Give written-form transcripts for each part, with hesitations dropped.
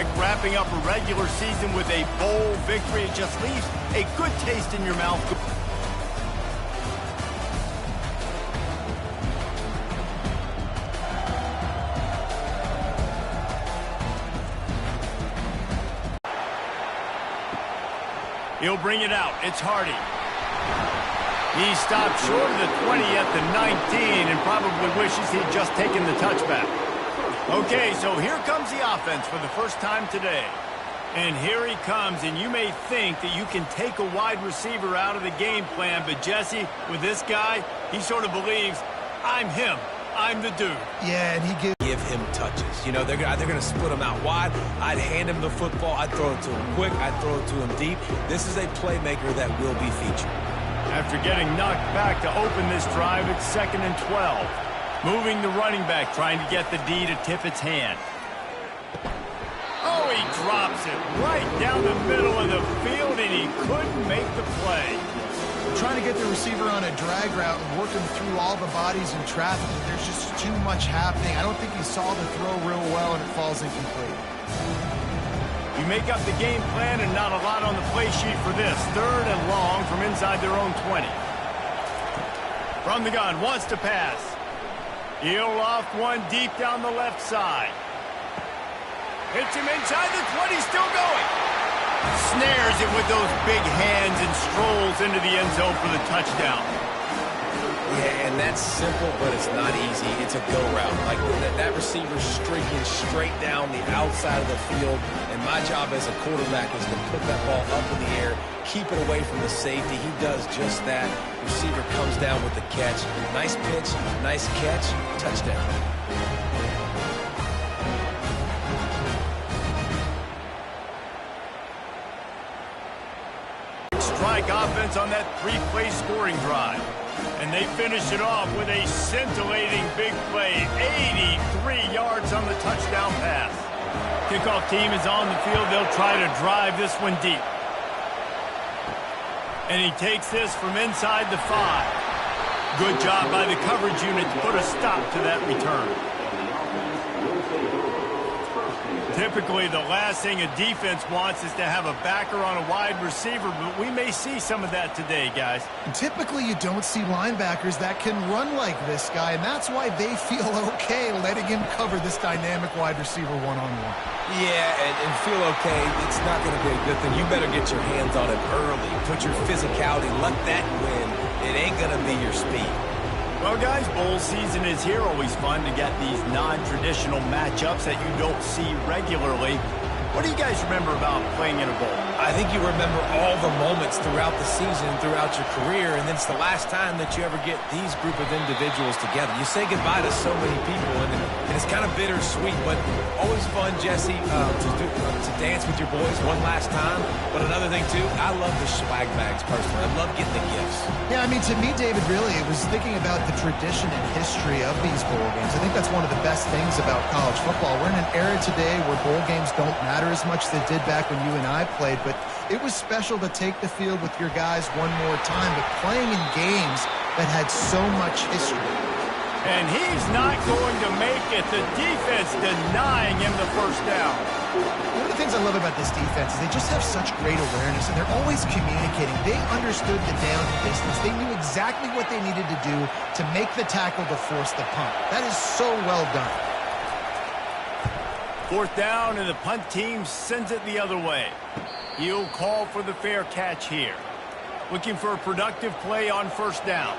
quarterback wrapping up a regular season with a bowl victory. It just leaves a good taste in your mouth. He'll bring it out. It's Hardy. He stopped short of the 20 at the 19 and probably wishes he'd just taken the touchback. Okay, so here comes the offense for the first time today. And here he comes, and you may think that you can take a wide receiver out of the game plan, but Jesse, with this guy, he sort of believes, I'm him. I'm the dude. Yeah, and he give him touches. You know, they're going to split him out wide. I'd hand him the football. I'd throw it to him quick. I'd throw it to him deep. This is a playmaker that will be featured. After getting knocked back to open this drive, it's 2nd and 12. Moving the running back, trying to get the D to tip its hand. Oh, he drops it right down the middle of the field, and he couldn't make the play. Trying to get the receiver on a drag route and working through all the bodies in traffic. There's just too much happening. I don't think he saw the throw real well, and it falls incomplete. You make up the game plan and not a lot on the play sheet for this. 3rd and long from inside their own 20. From the gun, wants to pass. He'll loft one deep down the left side. Hits him inside the 20, still going. Snares it with those big hands and strolls into the end zone for the touchdown. Yeah, and that's simple, but it's not easy. It's a go route. Like that receiver's streaking straight down the outside of the field, and my job as a quarterback is to put that ball up in the air, keep it away from the safety. He does just that. Receiver comes down with the catch. Nice pitch, nice catch, touchdown. Strike offense on that 3-play scoring drive. And they finish it off with a scintillating big play. 83 yards on the touchdown pass. Kickoff team is on the field. They'll try to drive this one deep. And he takes this from inside the 5. Good job by the coverage unit to put a stop to that return. Typically, the last thing a defense wants is to have a backer on a wide receiver, but we may see some of that today, guys. Typically, you don't see linebackers that can run like this guy, and that's why they feel okay letting him cover this dynamic wide receiver one-on-one. Yeah, and feel okay. It's not going to be a good thing. You better get your hands on him early. Put your physicality. Let that win. It ain't going to be your speed. Well, guys, bowl season is here. Always fun to get these non-traditional matchups that you don't see regularly. What do you guys remember about playing in a bowl? I think you remember all the moments throughout the season, throughout your career, and it's the last time that you ever get these group of individuals together. You say goodbye to so many people, and it's kind of bittersweet, but always fun, Jesse, to dance with your boys one last time. But another thing, too, I love the swag bags, personally. I love getting the gifts. Yeah, I mean, to me, David, really, it was thinking about the tradition and history of these bowl games. I think that's one of the best things about college football. We're in an era today where bowl games don't matter as much as they did back when you and I played, but it was special to take the field with your guys one more time, but playing in games that had so much history. And he's not going to make it. The defense denying him the first down. One of the things I love about this defense is they just have such great awareness, and they're always communicating. They understood the down and distance. They knew exactly what they needed to do to make the tackle to force the punt. That is so well done. 4th down, and the punt team sends it the other way. He'll call for the fair catch here. Looking for a productive play on 1st down.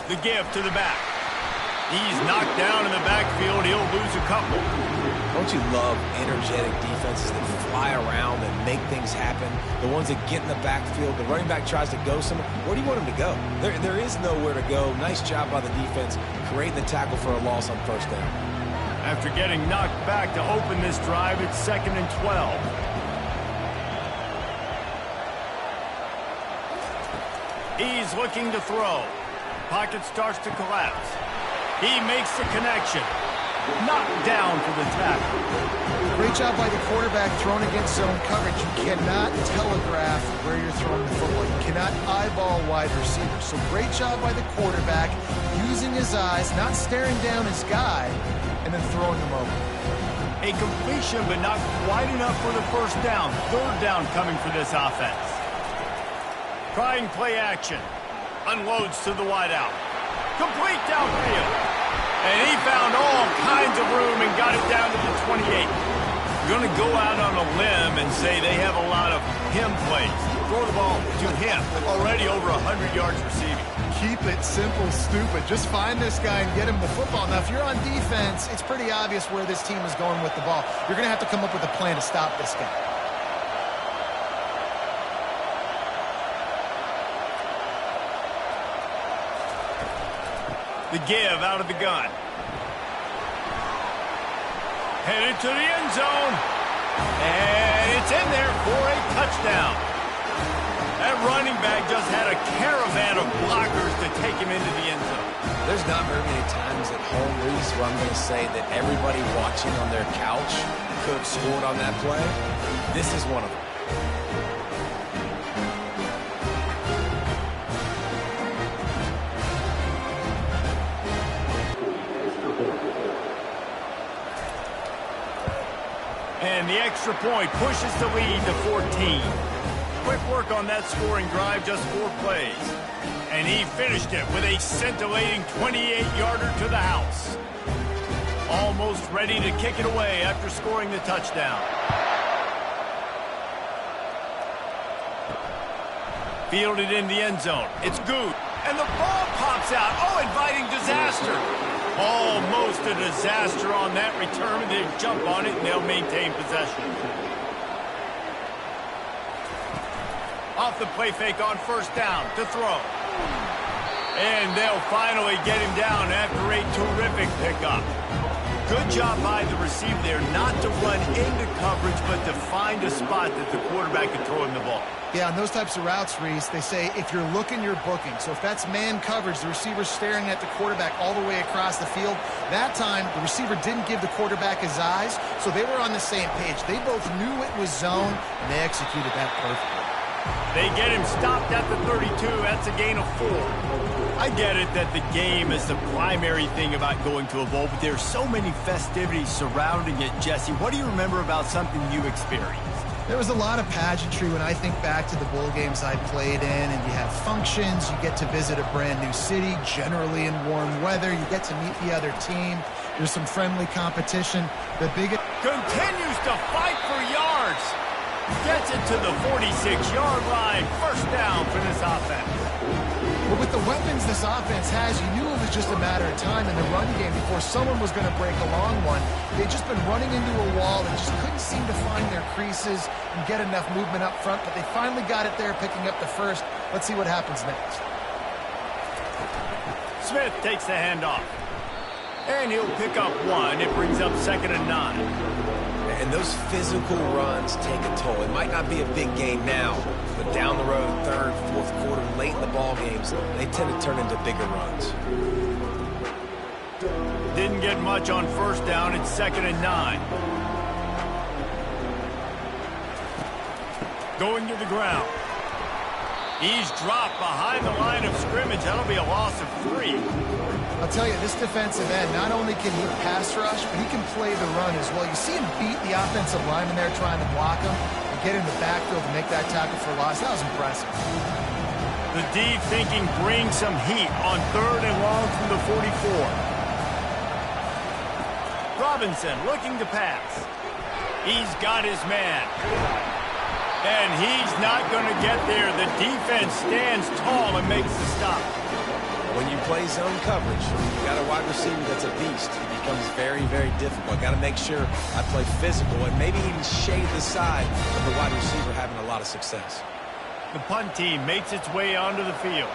The give to the back. He's knocked down in the backfield. He'll lose a couple. Don't you love energetic defenses that fly around and make things happen? The ones that get in the backfield, the running back tries to go somewhere. Where do you want him to go? There is nowhere to go. Nice job by the defense, creating the tackle for a loss on 1st down. After getting knocked back to open this drive, it's 2nd and 12. He's looking to throw. Pocket starts to collapse. He makes the connection. Knocked down for the tackle. Great job by the quarterback throwing against zone coverage. You cannot telegraph where you're throwing the football. You cannot eyeball wide receivers. So great job by the quarterback using his eyes, not staring down his guy, and then throwing them over. A completion, but not quite enough for the first down. Third down coming for this offense. Trying play action. Unloads to the wideout. Complete downfield. And he found all kinds of room and got it down to the 28. You're going to go out on a limb and say they have a lot of him plays. Throw the ball to him. Already over 100 yards receiving. Keep it simple, stupid. Just find this guy and get him the football. Now, if you're on defense, it's pretty obvious where this team is going with the ball. You're going to have to come up with a plan to stop this guy. The give out of the gun. Headed to the end zone. And it's in there for a touchdown. That running back just had a caravan of blockers to take him into the end zone. There's not very many times at home, Reese, where I'm going to say that everybody watching on their couch could have scored on that play. This is one of them. And the extra point pushes the lead to 14. Quick work on that scoring drive, just 4 plays. And he finished it with a scintillating 28-yarder to the house. Almost ready to kick it away after scoring the touchdown. Fielded in the end zone. It's good. And the ball pops out. Oh, inviting disaster. Almost a disaster on that return. They'll jump on it, and they'll maintain possession. Off the play fake on first down to throw. And they'll finally get him down after a terrific pickup. Good job by the receiver there not to run into coverage, but to find a spot that the quarterback could throw him the ball. Yeah, on those types of routes, Reese, they say if you're looking, you're booking. So if that's man coverage, the receiver's staring at the quarterback all the way across the field. That time, the receiver didn't give the quarterback his eyes, so they were on the same page. They both knew it was zone, and they executed that perfectly. They get him stopped at the 32. That's a gain of 4. I get it that the game is the primary thing about going to a bowl, but there's so many festivities surrounding it. Jesse, what do you remember about something you experienced? There was a lot of pageantry when I think back to the bowl games I played in, and you have functions, you get to visit a brand new city, generally in warm weather, you get to meet the other team, there's some friendly competition. The biggest continues to fight for yards. Gets it to the 46-yard line. First down for this offense. But with the weapons this offense has, you knew it was just a matter of time in the run game before someone was going to break a long one. They'd just been running into a wall and just couldn't seem to find their creases and get enough movement up front, but they finally got it there, picking up the first. Let's see what happens next. Smith takes the handoff. And he'll pick up 1. It brings up 2nd and 9. And those physical runs take a toll. It might not be a big game now, but down the road, 3rd, 4th quarter, late in the ball games, they tend to turn into bigger runs. Didn't get much on first down. It's 2nd and 9. Going to the ground. He's dropped behind the line of scrimmage. That'll be a loss of 3. I'll tell you, this defensive end, not only can he pass rush, but he can play the run as well. You see him beat the offensive lineman there trying to block him and get in the backfield to make that tackle for loss. That was impressive. The D thinking bring some heat on 3rd and long from the 44. Robinson looking to pass. He's got his man. And he's not going to get there. The defense stands tall and makes the stop. When you play zone coverage, you got a wide receiver that's a beast. It becomes very, very difficult. Got to make sure I play physical and maybe even shade the side of the wide receiver having a lot of success. The punt team makes its way onto the field.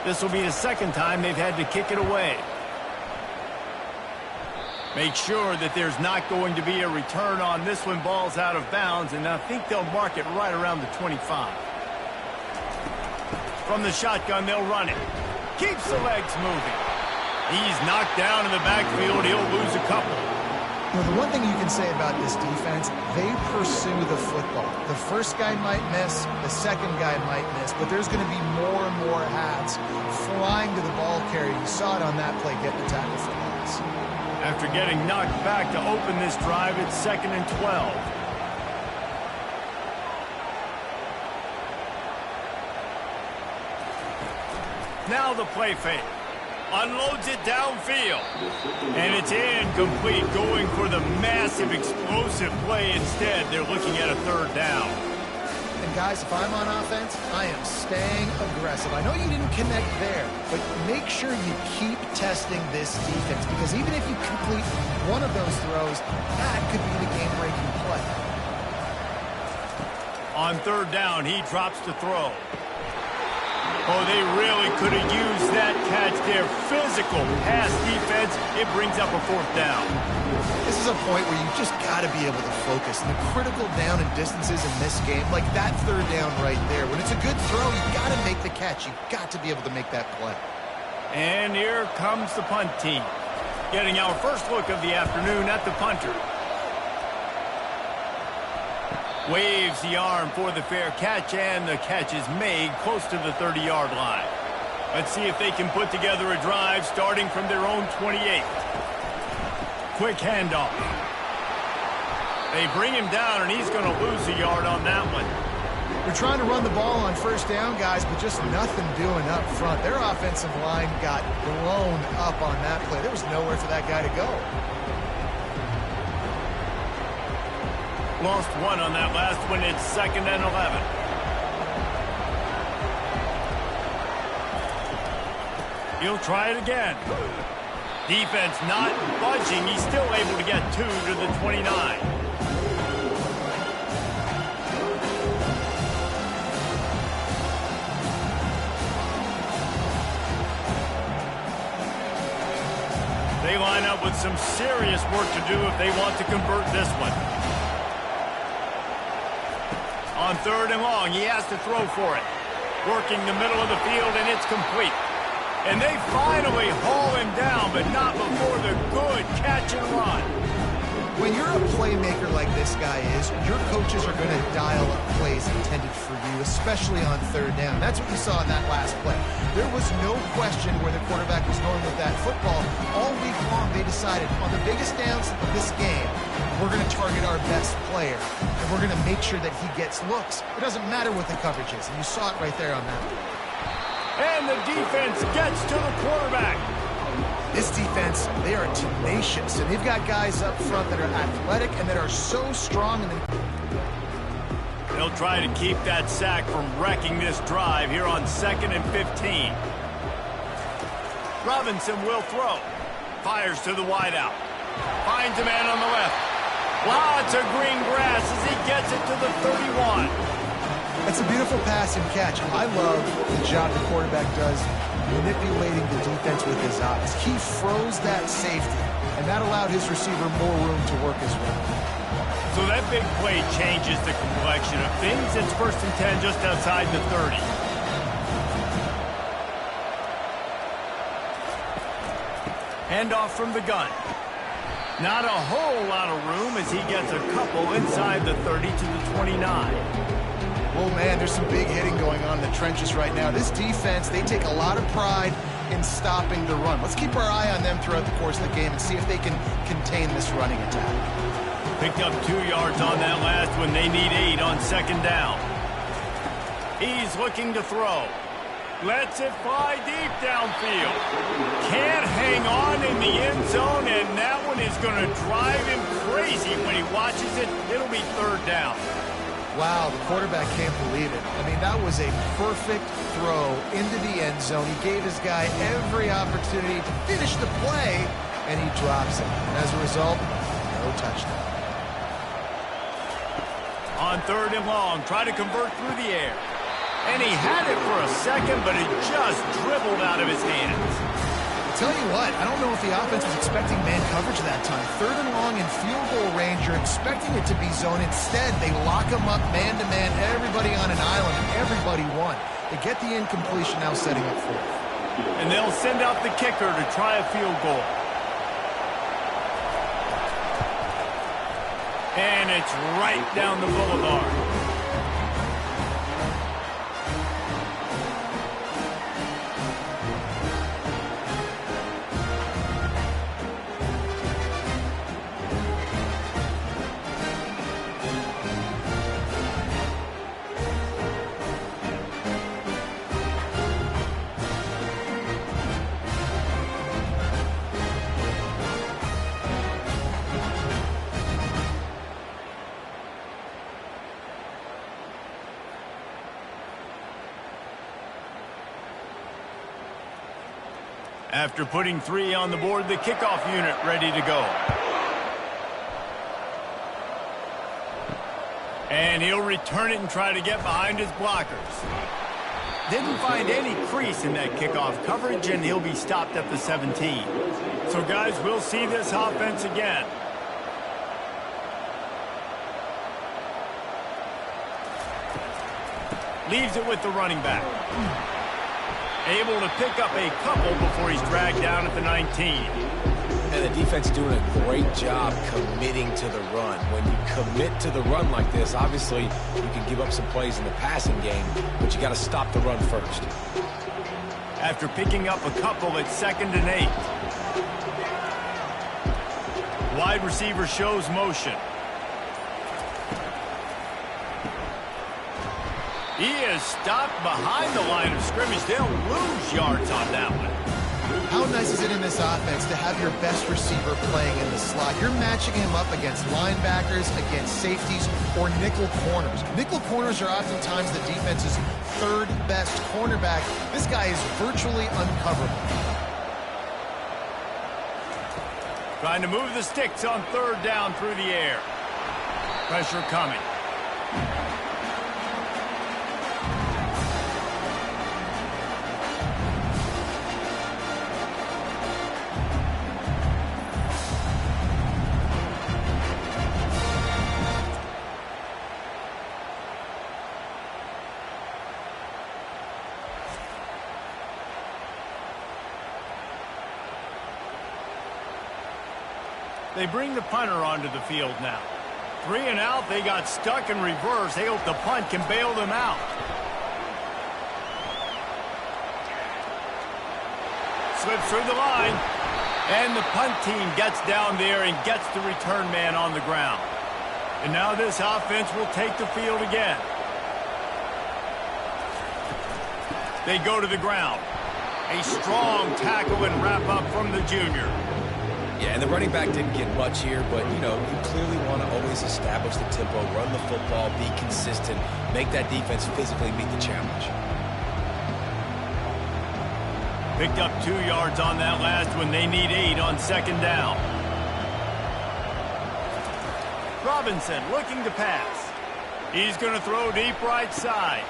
This will be the 2nd time they've had to kick it away. Make sure that there's not going to be a return on this one. Ball's out of bounds, and I think they'll mark it right around the 25. From the shotgun, they'll run it. Keeps the legs moving. He's knocked down in the backfield. He'll lose a couple. Well, the one thing you can say about this defense, they pursue the football. The first guy might miss, the second guy might miss, but there's going to be more and more hats flying to the ball carrier. You saw it on that play, get the tackle for loss. After getting knocked back to open this drive, it's 2nd and 12. Now the play fake. Unloads it downfield. And it's incomplete, going for the massive explosive play instead. They're looking at a 3rd down. And guys, if I'm on offense, I am staying aggressive. I know you didn't connect there, but make sure you keep testing this defense, because even if you complete one of those throws, that could be the game-breaking play. On 3rd down, he drops to throw. Oh, they really could have used that catch there. Physical pass defense. It brings up a 4th down. This is a point where you just got to be able to focus. And the critical down and distances in this game, like that 3rd down right there, when it's a good throw, you got to make the catch. You got to be able to make that play. And here comes the punt team, getting our first look of the afternoon at the punter. Waves the arm for the fair catch, and the catch is made close to the 30-yard line. Let's see if they can put together a drive starting from their own 28. Quick handoff. They bring him down, and he's going to lose a yard on that one. They're trying to run the ball on 1st down, guys, but just nothing doing up front. Their offensive line got blown up on that play. There was nowhere for that guy to go. Lost 1 on that last one. It's 2nd and 11. He'll try it again. Defense not budging. He's still able to get 2 to the 29. They line up with some serious work to do if they want to convert this one. On 3rd and long, he has to throw for it. Working the middle of the field, and it's complete. And they finally haul him down, but not before the good catch and run. When you're a playmaker like this guy is, your coaches are going to dial up plays intended for you, especially on 3rd down. That's what you saw in that last play. There was no question where the quarterback was going with that football. All week long, they decided on the biggest downs of this game, we're going to target our best player, and we're going to make sure that he gets looks. It doesn't matter what the coverage is, and you saw it right there on that one. And the defense gets to the quarterback. This defense, they are tenacious, and they've got guys up front that are athletic and that are so strong. And they'll try to keep that sack from wrecking this drive here on 2nd and 15. Robinson will throw. Fires to the wideout. Finds a man on the left. Lots of green grass as he gets it to the 31. That's a beautiful pass and catch. I love the job the quarterback does manipulating the defense with his eyes. He froze that safety, and that allowed his receiver more room to work as well. So that big play changes the complexion of things. It's 1st and 10 just outside the 30. Handoff from the gun. Not a whole lot of room as he gets a couple inside the 30 to the 29. Oh, man, there's some big hitting going on in the trenches right now. This defense, they take a lot of pride in stopping the run. Let's keep our eye on them throughout the course of the game and see if they can contain this running attack. Picked up 2 yards on that last one. They need 8 on 2nd down. He's looking to throw. Lets it fly deep downfield. Can't hang on in the end zone, and that one is going to drive him crazy when he watches it. It'll be 3rd down. Wow, the quarterback can't believe it. I mean, that was a perfect throw into the end zone. He gave his guy every opportunity to finish the play, and he drops it. And as a result, no touchdown. On 3rd and long, try to convert through the air. And he had it for a second, but it just dribbled out of his hands. Tell you what, I don't know if the offense was expecting man coverage that time. 3rd and long in field goal range, you're expecting it to be zone. Instead, they lock him up man-to-man, everybody on an island, and everybody won. They get the incompletion now setting up 4th. And they'll send out the kicker to try a field goal. And it's right down the boulevard. After putting 3 on the board, the kickoff unit ready to go. And he'll return it and try to get behind his blockers. Didn't find any crease in that kickoff coverage, and he'll be stopped at the 17. So, guys, we'll see this offense again. Leaves it with the running back. Able to pick up a couple before he's dragged down at the 19. And the defense doing a great job committing to the run. When you commit to the run like this, obviously you can give up some plays in the passing game, but you got to stop the run first. After picking up a couple at 2nd and 8. Wide receiver shows motion. He is stopped behind the line of scrimmage. They'll lose yards on that one. How nice is it in this offense to have your best receiver playing in the slot? You're matching him up against linebackers, against safeties, or nickel corners. Nickel corners are oftentimes the defense's 3rd best cornerback. This guy is virtually uncoverable. Trying to move the sticks on 3rd down through the air. Pressure coming. They bring the punter onto the field now. 3 and out, they got stuck in reverse. They hope the punt can bail them out. Slips through the line. And the punt team gets down there and gets the return man on the ground. And now this offense will take the field again. They go to the ground. A strong tackle and wrap up from the junior. Yeah, and the running back didn't get much here, but, you know, you clearly want to always establish the tempo, run the football, be consistent, make that defense physically meet the challenge. Picked up 2 yards on that last one. They need 8 on 2nd down. Robinson looking to pass. He's going to throw deep right side.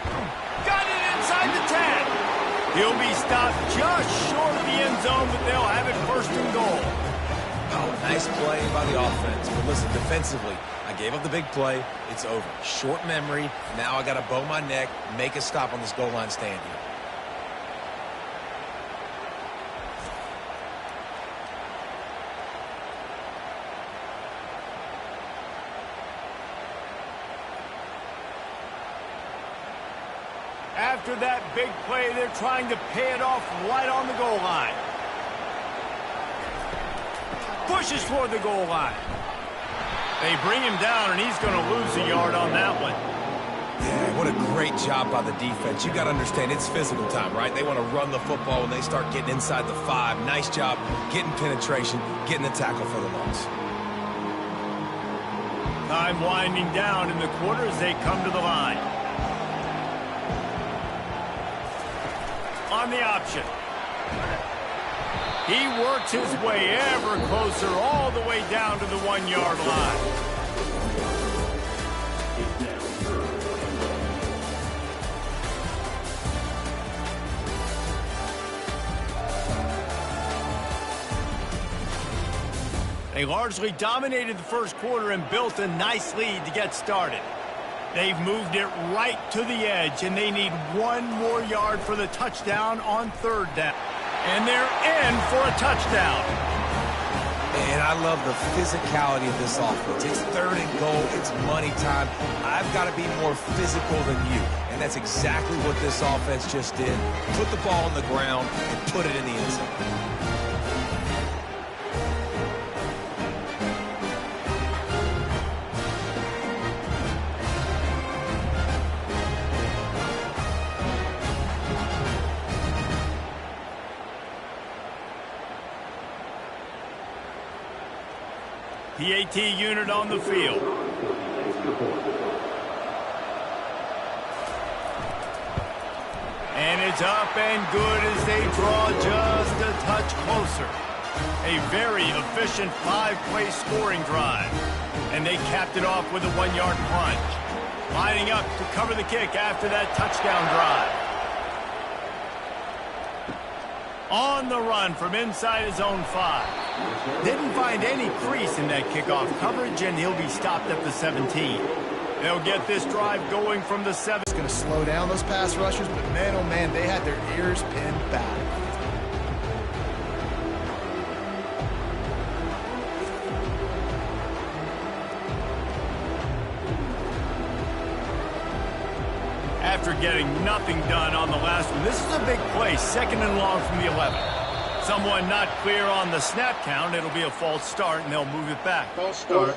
Got it inside the 10. He'll be stopped just short of the end zone, but they'll have it 1st and goal. Oh, nice play by the offense. But listen, defensively, I gave up the big play. It's over. Short memory. Now I got to bow my neck, make a stop on this goal line stand here. After that big play, they're trying to pay it off right on the goal line. Pushes toward the goal line. They bring him down, and he's going to lose a yard on that one. Yeah, what a great job by the defense. You got to understand, it's physical time, right? They want to run the football when they start getting inside the 5. Nice job getting penetration, getting the tackle for the loss. Time winding down in the quarter as they come to the line. On the option. He works his way ever closer all the way down to the 1-yard line. They largely dominated the first quarter and built a nice lead to get started. They've moved it right to the edge, and they need 1 more yard for the touchdown on 3rd down. And they're in for a touchdown. And I love the physicality of this offense. It's 3rd and goal. It's money time. I've got to be more physical than you. And that's exactly what this offense just did. Put the ball on the ground and put it in the end zone. PAT unit on the field. And it's up and good as they draw just a touch closer. A very efficient 5-play scoring drive. And they capped it off with a 1-yard plunge. Lining up to cover the kick after that touchdown drive. On the run from inside his own 5. Didn't find any crease in that kickoff coverage, and he'll be stopped at the 17. They'll get this drive going from the 7. It's going to slow down those pass rushers, but man, oh man, they had their ears pinned back. After getting nothing done on the last one, this is a big play, 2nd and long from the 11. Someone not clear on the snap count. It'll be a false start, and they'll move it back. False start.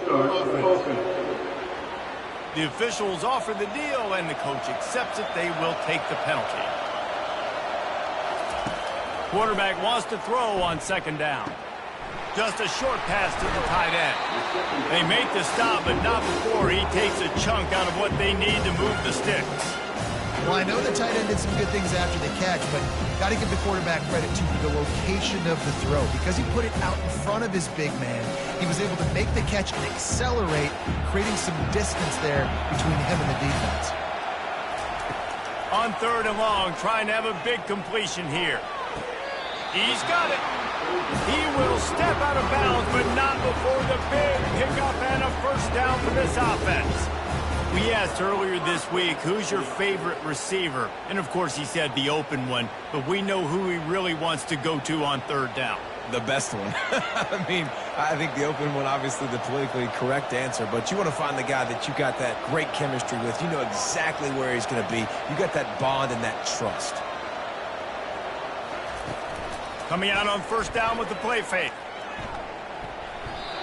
The officials offer the deal, and the coach accepts it. They will take the penalty. Quarterback wants to throw on 2nd down. Just a short pass to the tight end. They make the stop, but not before he takes a chunk out of what they need to move the sticks. Well, I know the tight end did some good things after the catch, but got to give the quarterback credit to the location of the throw. Because he put it out in front of his big man, he was able to make the catch and accelerate, creating some distance there between him and the defense. On 3rd and long, trying to have a big completion here. He's got it. He will step out of bounds, but not before the big pickup and a 1st down for this offense. We asked earlier this week, who's your favorite receiver? And, of course, he said the open one, but we know who he really wants to go to on 3rd down. The best one. I mean, I think the open one, obviously the politically correct answer, but you want to find the guy that you got that great chemistry with. You know exactly where he's going to be. You got that bond and that trust. Coming out on 1st down with the play fake.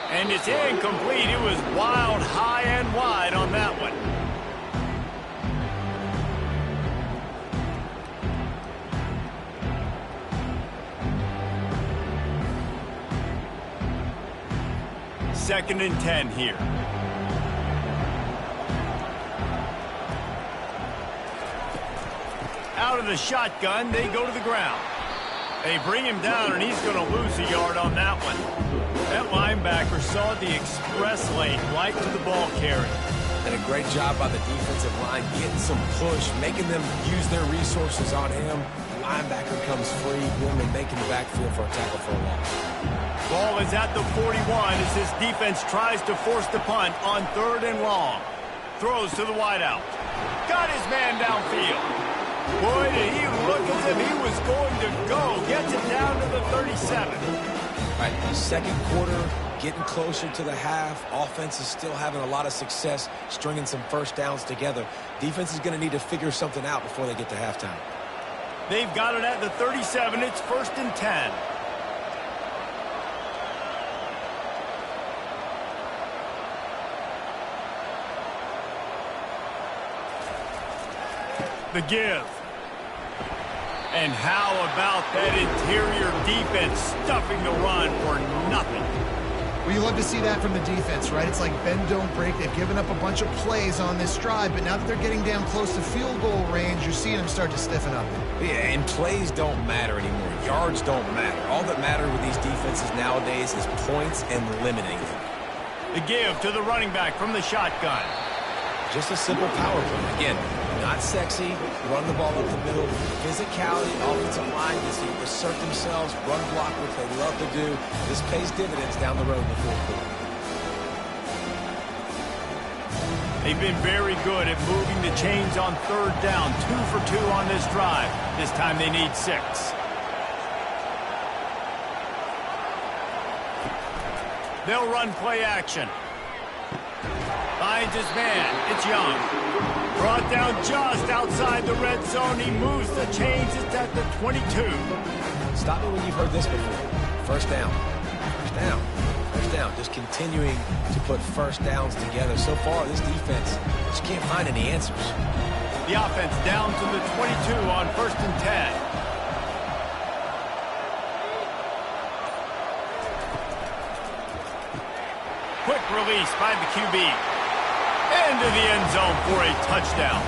And it's incomplete. It was wild, high and wide on that one. Second and 10 here. Out of the shotgun, they go to the ground. They bring him down, and he's going to lose a yard on that one. That linebacker saw the express lane right to the ball carrier. And a great job by the defensive line, getting some push, making them use their resources on him. The linebacker comes free, boom, and making the backfield for a tackle for a loss. Ball is at the 41 as this defense tries to force the punt on 3rd and long. Throws to the wideout. Got his man downfield. Boy, did he look as if he was going to go. Gets it down to the 37. All right, 2nd quarter, getting closer to the half. Offense is still having a lot of success stringing some 1st downs together. Defense is going to need to figure something out before they get to halftime. They've got it at the 37. It's 1st and 10. The give. And how about that interior defense stuffing the run for nothing? Well, you love to see that from the defense, right? It's like bend, don't break. They've given up a bunch of plays on this drive, but now that they're getting down close to field goal range, you're seeing them start to stiffen up. Yeah, and plays don't matter anymore. Yards don't matter. All that matters with these defenses nowadays is points and limiting them. The give to the running back from the shotgun. Just a simple power play. Again, not sexy, run the ball up the middle. Physicality, offensive line, just assert themselves, run block, which they love to do. This pays dividends down the road in the 4th quarter. They've been very good at moving the chains on 3rd down. 2 for 2 on this drive. This time they need 6. They'll run play action. Finds his man. It's Young. Brought down just outside the red zone. He moves the chains. It's at the 22. Stop me when you've heard this before. 1st down. 1st down. 1st down. Just continuing to put 1st downs together. So far, this defense just can't find any answers. The offense down to the 22 on 1st and 10. Quick release by the QB. Into the end zone for a touchdown.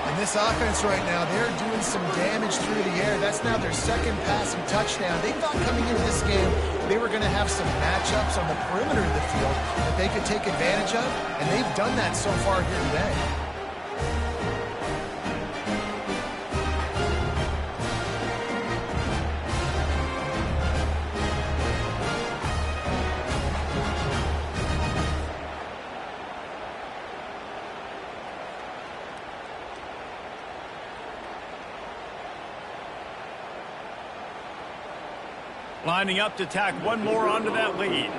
And this offense right now, they're doing some damage through the air. That's now their second passing touchdown. They thought coming into this game they were going to have some matchups on the perimeter of the field that they could take advantage of, and they've done that so far here today. Lining up to tack one more onto that lead.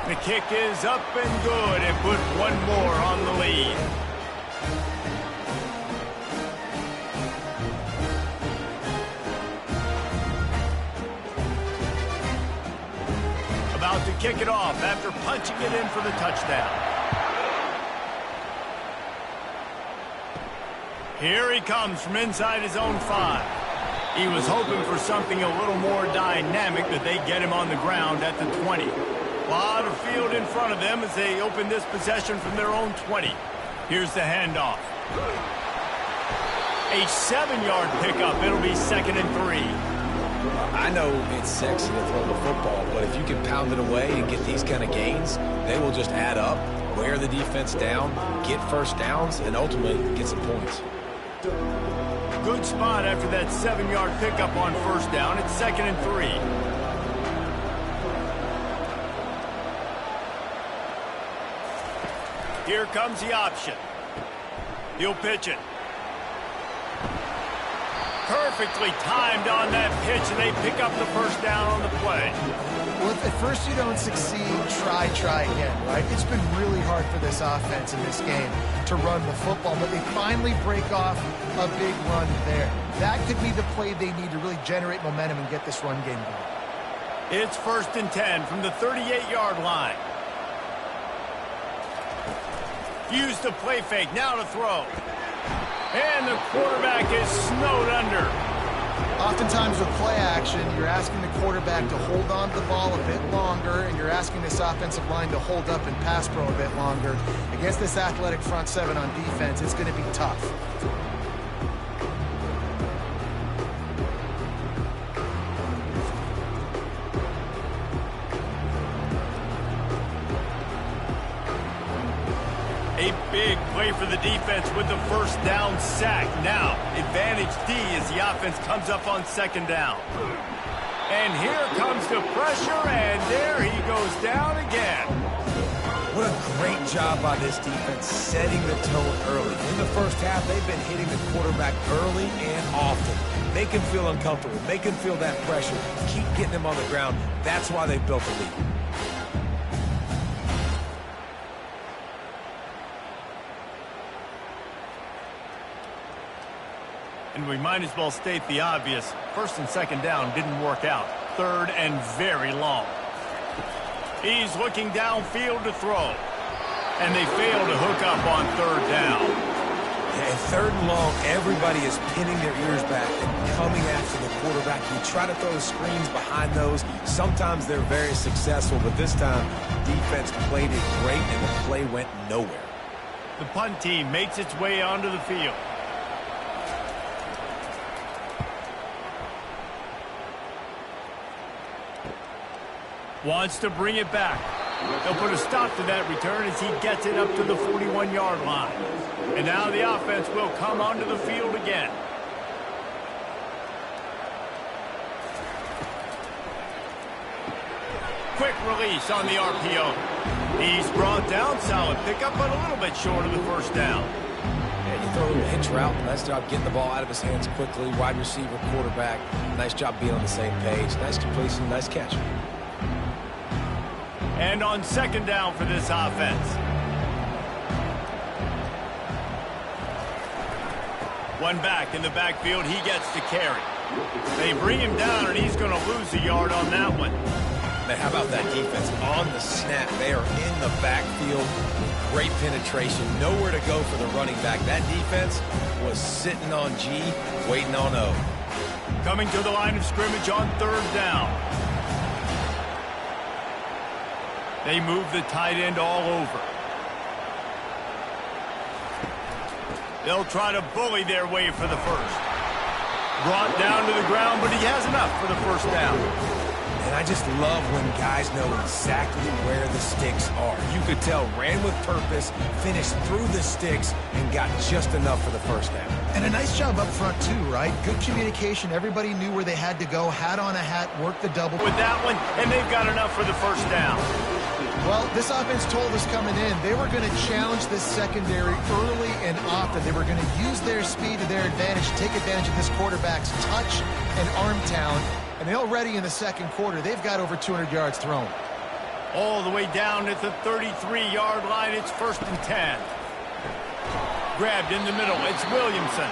The kick is up and good and put one more on the lead. About to kick it off after punching it in for the touchdown. Here he comes from inside his own 5. He was hoping for something a little more dynamic, but they get him on the ground at the 20. A lot of field in front of them as they open this possession from their own 20. Here's the handoff. A 7-yard pickup. It'll be 2nd and 3. I know it's sexy to throw the football, but if you can pound it away and get these kind of gains, they will just add up, wear the defense down, get first downs, and ultimately get some points. Good spot after that 7-yard pickup on first down. It's 2nd and 3. Here comes the option. He'll pitch it. Perfectly timed on that pitch, and they pick up the first down on the play. Well, if at first you don't succeed, try again, right? It's been really hard for this offense in this game to run the football, but they finally break off a big run there. That could be the play they need to really generate momentum and get this run game going. It's 1st and 10 from the 38-yard line. Use the play fake, now to throw. And the quarterback is snowed under. Oftentimes with play action, you're asking the quarterback to hold on to the ball a bit longer, and you're asking this offensive line to hold up and pass pro a bit longer. Against this athletic front 7 on defense, it's going to be tough. A big play for the defense with the first down sack. Now, advantage D as the offense comes up on 2nd down. And here comes the pressure, and there he goes down again. What a great job by this defense setting the tone early. In the first half, they've been hitting the quarterback early and often. Make him feel uncomfortable. Make him feel that pressure. Keep getting him on the ground. That's why they built the lead. And we might as well state the obvious. 1st and 2nd down didn't work out. 3rd and very long. He's looking downfield to throw. And they fail to hook up on 3rd down. And 3rd and long, everybody is pinning their ears back and coming after the quarterback. You try to throw screens behind those. Sometimes they're very successful, but this time, defense played it great and the play went nowhere. The punt team makes its way onto the field. Wants to bring it back. They'll put a stop to that return as he gets it up to the 41-yard line. And now the offense will come onto the field again. Quick release on the RPO. He's brought down, solid pickup, but a little bit short of the first down. And you throw a little hitch route. Nice job getting the ball out of his hands quickly. Wide receiver, quarterback. Nice job being on the same page. Nice completion, nice catch. And on 2nd down for this offense. One back in the backfield. He gets the carry. They bring him down, and he's going to lose a yard on that one. Man, how about that defense? On the snap, they are in the backfield. Great penetration. Nowhere to go for the running back. That defense was sitting on G, waiting on O. Coming to the line of scrimmage on 3rd down. They move the tight end all over. They'll try to bully their way for the first. Brought down to the ground, but he has enough for the first down. And I just love when guys know exactly where the sticks are. You could tell ran with purpose, finished through the sticks, and got just enough for the first down. And a nice job up front, too, right? Good communication. Everybody knew where they had to go. Hat on a hat, work the double. With that one, and they've got enough for the first down. Well, this offense told us coming in they were going to challenge this secondary early and often. They were going to use their speed to their advantage, take advantage of this quarterback's touch and arm talent. And already in the second quarter, they've got over 200 yards thrown. All the way down at the 33-yard line. It's 1st and 10. Grabbed in the middle. It's Williamson.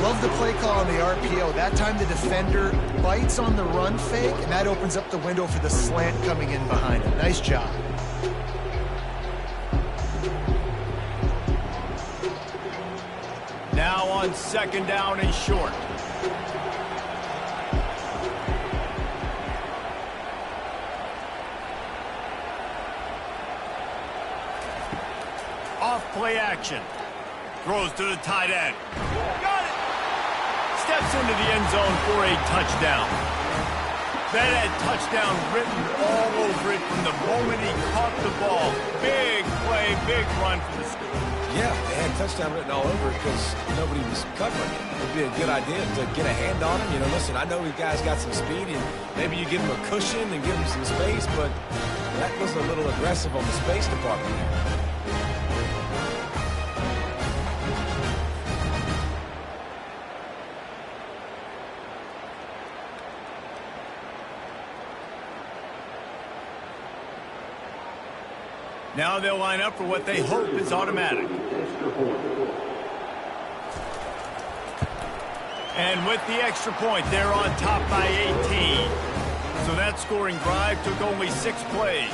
Love the play call on the RPO. That time the defender bites on the run fake, and that opens up the window for the slant coming in behind him. Nice job. Now on 2nd down and short. Off play action. Throws to the tight end. Got it! Steps into the end zone for a touchdown. That had touchdown written all over it from the moment he caught the ball. Big play, big run for the school. Yeah, they had touchdown written all over it because nobody was covering it. It would be a good idea to get a hand on him. You know, listen, I know these guys got some speed, and maybe you give him a cushion and give him some space, but that was a little aggressive on the space department there. Now they'll line up for what they hope is automatic. And with the extra point, they're on top by 18. So that scoring drive took only 6 plays.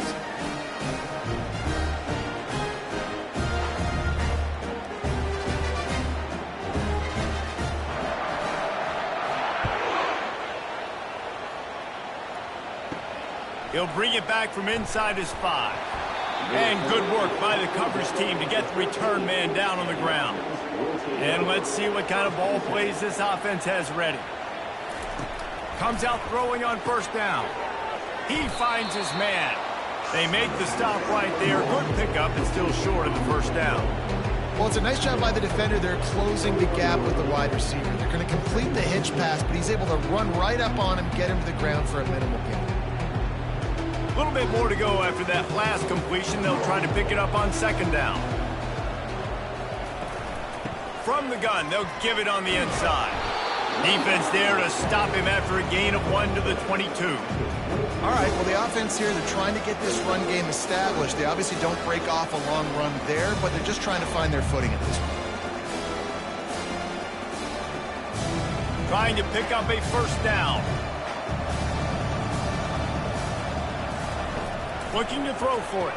He'll bring it back from inside his 5. And good work by the coverage team to get the return man down on the ground. And let's see what kind of ball plays this offense has ready. Comes out throwing on 1st down. He finds his man. They make the stop right there. Good pickup and still short of the 1st down. Well, it's a nice job by the defender. They're closing the gap with the wide receiver. They're going to complete the hitch pass, but he's able to run right up on him, get him to the ground for a minimal gain. A little bit more to go after that last completion. They'll try to pick it up on 2nd down. From the gun, they'll give it on the inside. Defense there to stop him after a gain of 1 to the 22. All right, well, the offense here, they're trying to get this run game established. They obviously don't break off a long run there, but they're just trying to find their footing at this point. Trying to pick up a 1st down. Looking to throw for it.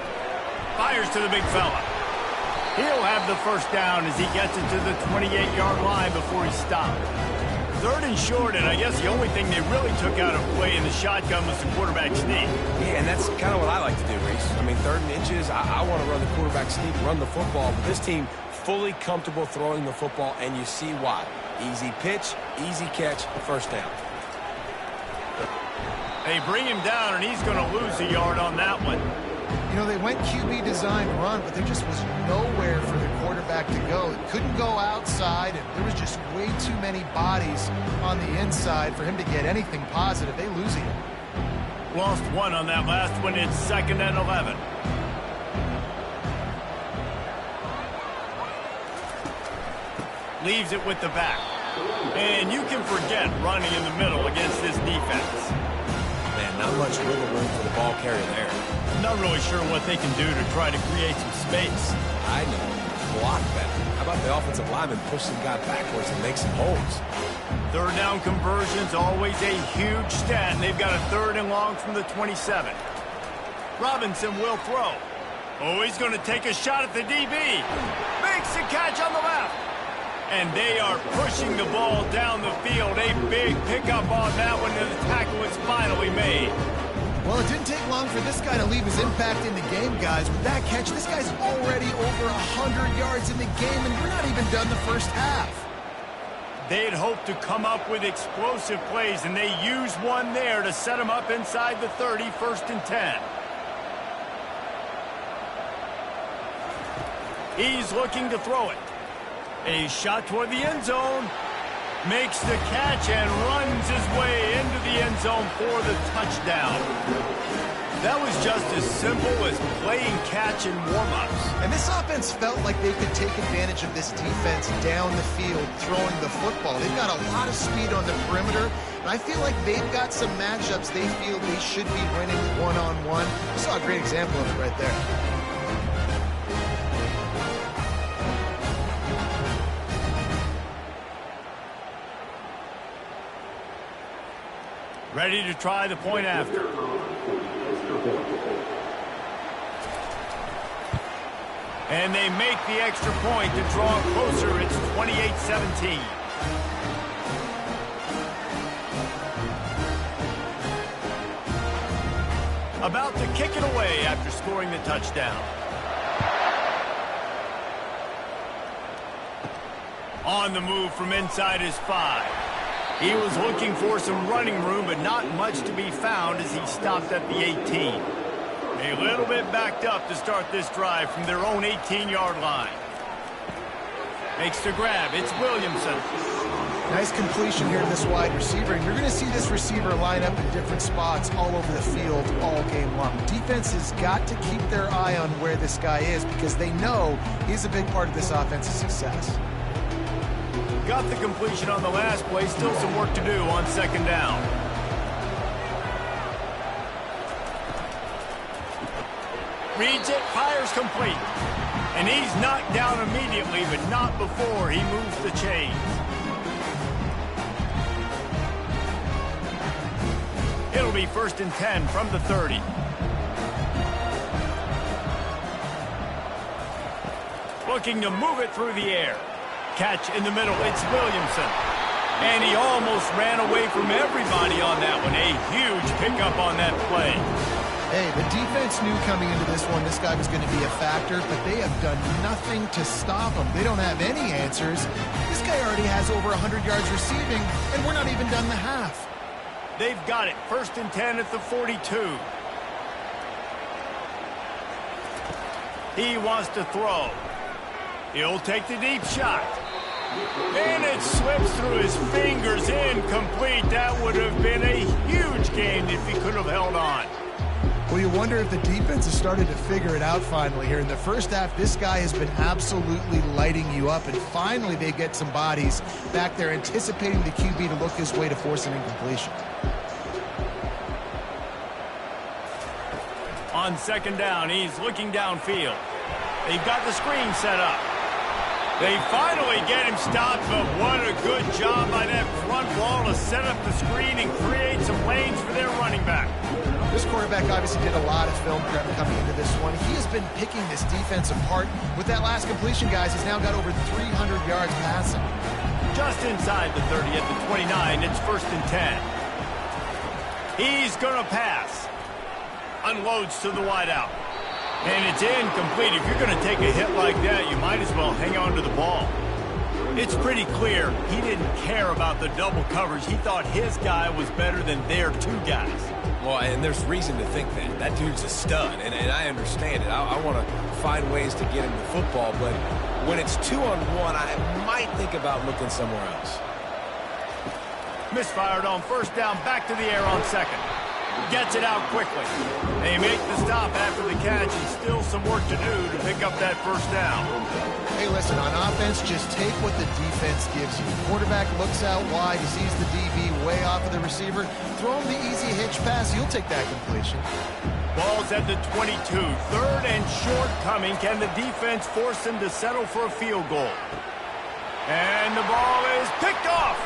Fires to the big fella. He'll have the 1st down as he gets it to the 28-yard line before he stopped. 3rd and short, and I guess the only thing they really took out of play in the shotgun was the quarterback sneak. Yeah, and that's kind of what I like to do, Reese. I mean, 3rd and inches, I want to run the quarterback sneak, run the football, but this team fully comfortable throwing the football, and you see why. Easy pitch, easy catch, 1st down. They bring him down, and he's going to lose a yard on that one. You know, they went QB design run, but there just was nowhere for the quarterback to go. It couldn't go outside, and there was just way too many bodies on the inside for him to get anything positive. They lose him. Lost 1 on that last one. It's 2nd and 11. Leaves it with the back. And you can forget running in the middle against this defense. Man, not much wiggle room for the ball carrier there. I'm not really sure what they can do to try to create some space. I know. Block better. How about the offensive lineman push some guy backwards and make some holes? 3rd down conversions, always a huge stat, and they've got a 3rd and long from the 27. Robinson will throw. Oh, he's going to take a shot at the DB. Makes the catch on the left. And they are pushing the ball down the field. A big pickup on that one, and the tackle is finally made. Well, it didn't take long for this guy to leave his impact in the game, guys. With that catch, this guy's already over 100 yards in the game, and we're not even done the first half. They'd hoped to come up with explosive plays, and they used one there to set them up inside the 30, 1st and 10. He's looking to throw it. A shot toward the end zone. Makes the catch and runs his way into the end zone for the touchdown. That was just as simple as playing catch and warm-ups. And this offense felt like they could take advantage of this defense down the field throwing the football. They've got a lot of speed on the perimeter, and I feel like they've got some matchups they feel they should be winning one-on-one. We saw a great example of it right there. Ready to try the point after. And they make the extra point to draw closer. It's 28-17. About to kick it away after scoring the touchdown. On the move from inside his 5. He was looking for some running room, but not much to be found as he stopped at the 18. A little bit backed up to start this drive from their own 18-yard line. Makes the grab. It's Williamson. Nice completion here to this wide receiver, and you're going to see this receiver line up in different spots all over the field all game long. Defense has got to keep their eye on where this guy is because they know he's a big part of this offense's success. Got the completion on the last play. Still some work to do on 2nd down. Reads it, fires complete. And he's knocked down immediately, but not before he moves the chains. It'll be 1st and 10 from the 30. Looking to move it through the air. Catch in the middle, it's Williamson. And he almost ran away from everybody on that one. A huge pickup on that play. Hey, the defense knew coming into this one this guy was going to be a factor, but they have done nothing to stop him. They don't have any answers. This guy already has over 100 yards receiving, and we're not even done the half. They've got it. 1st and 10 at the 42. He wants to throw. He'll take the deep shot. And it slips through his fingers, incomplete. That would have been a huge gain if he could have held on. Well, you wonder if the defense has started to figure it out finally here. In the first half, this guy has been absolutely lighting you up, and finally they get some bodies back there anticipating the QB to look his way to force an incompletion. On 2nd down, he's looking downfield. They've got the screen set up. They finally get him stopped, but what a good job by that front wall to set up the screen and create some lanes for their running back. This quarterback obviously did a lot of film prep coming into this one. He has been picking this defense apart. With that last completion, guys, he's now got over 300 yards passing. Just inside the 30 at the 29, it's 1st and 10. He's going to pass. Unloads to the wideout. And it's incomplete. If you're going to take a hit like that, you might as well hang on to the ball. It's pretty clear he didn't care about the double coverage. He thought his guy was better than their 2 guys. Well, and there's reason to think that. That dude's a stud, and I understand it. I want to find ways to get him the football, but when it's 2-on-1, I might think about looking somewhere else. Misfired on 1st down, back to the air on 2nd. Gets it out quickly. They make the stop after the catch, and still some work to do to pick up that 1st down. Hey, listen, on offense, just take what the defense gives you. Quarterback looks out wide, he sees the DB way off of the receiver. Throw him the easy hitch pass, he'll take that completion. Ball's at the 22. 3rd and short coming. Can the defense force them to settle for a field goal? And the ball is picked off.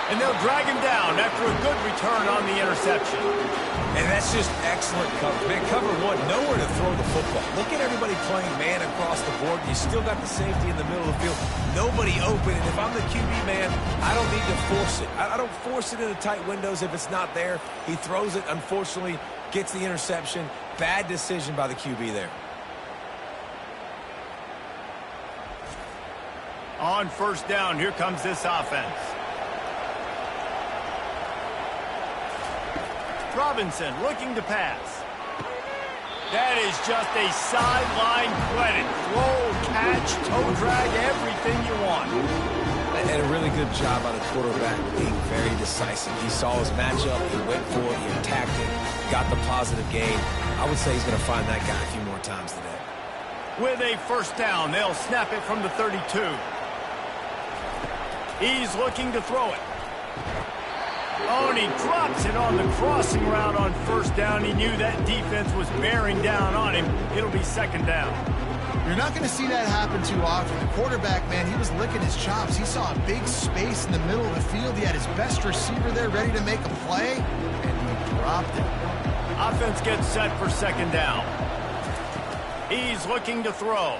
And they'll drag him down after a good return on the interception. And that's just excellent coverage. Man, cover one, nowhere to throw the football. Look at everybody playing man across the board. You still got the safety in the middle of the field. Nobody open. And if I'm the QB man, I don't need to force it. I don't force it into tight windows if it's not there. He throws it, unfortunately, gets the interception. Bad decision by the QB there. On first down, here comes this offense. Robinson looking to pass. That is just a sideline credit. Throw, catch, toe drag, everything you want. And a really good job by the quarterback being very decisive. He saw his matchup, he went for it, he attacked it, got the positive gain. I would say he's going to find that guy a few more times today. With a first down, they'll snap it from the 32. He's looking to throw it. Oh, and he drops it on the crossing route on first down. He knew that defense was bearing down on him. It'll be second down. You're not going to see that happen too often. The quarterback, man, he was licking his chops. He saw a big space in the middle of the field. He had his best receiver there ready to make a play, and he dropped it. Offense gets set for second down. He's looking to throw.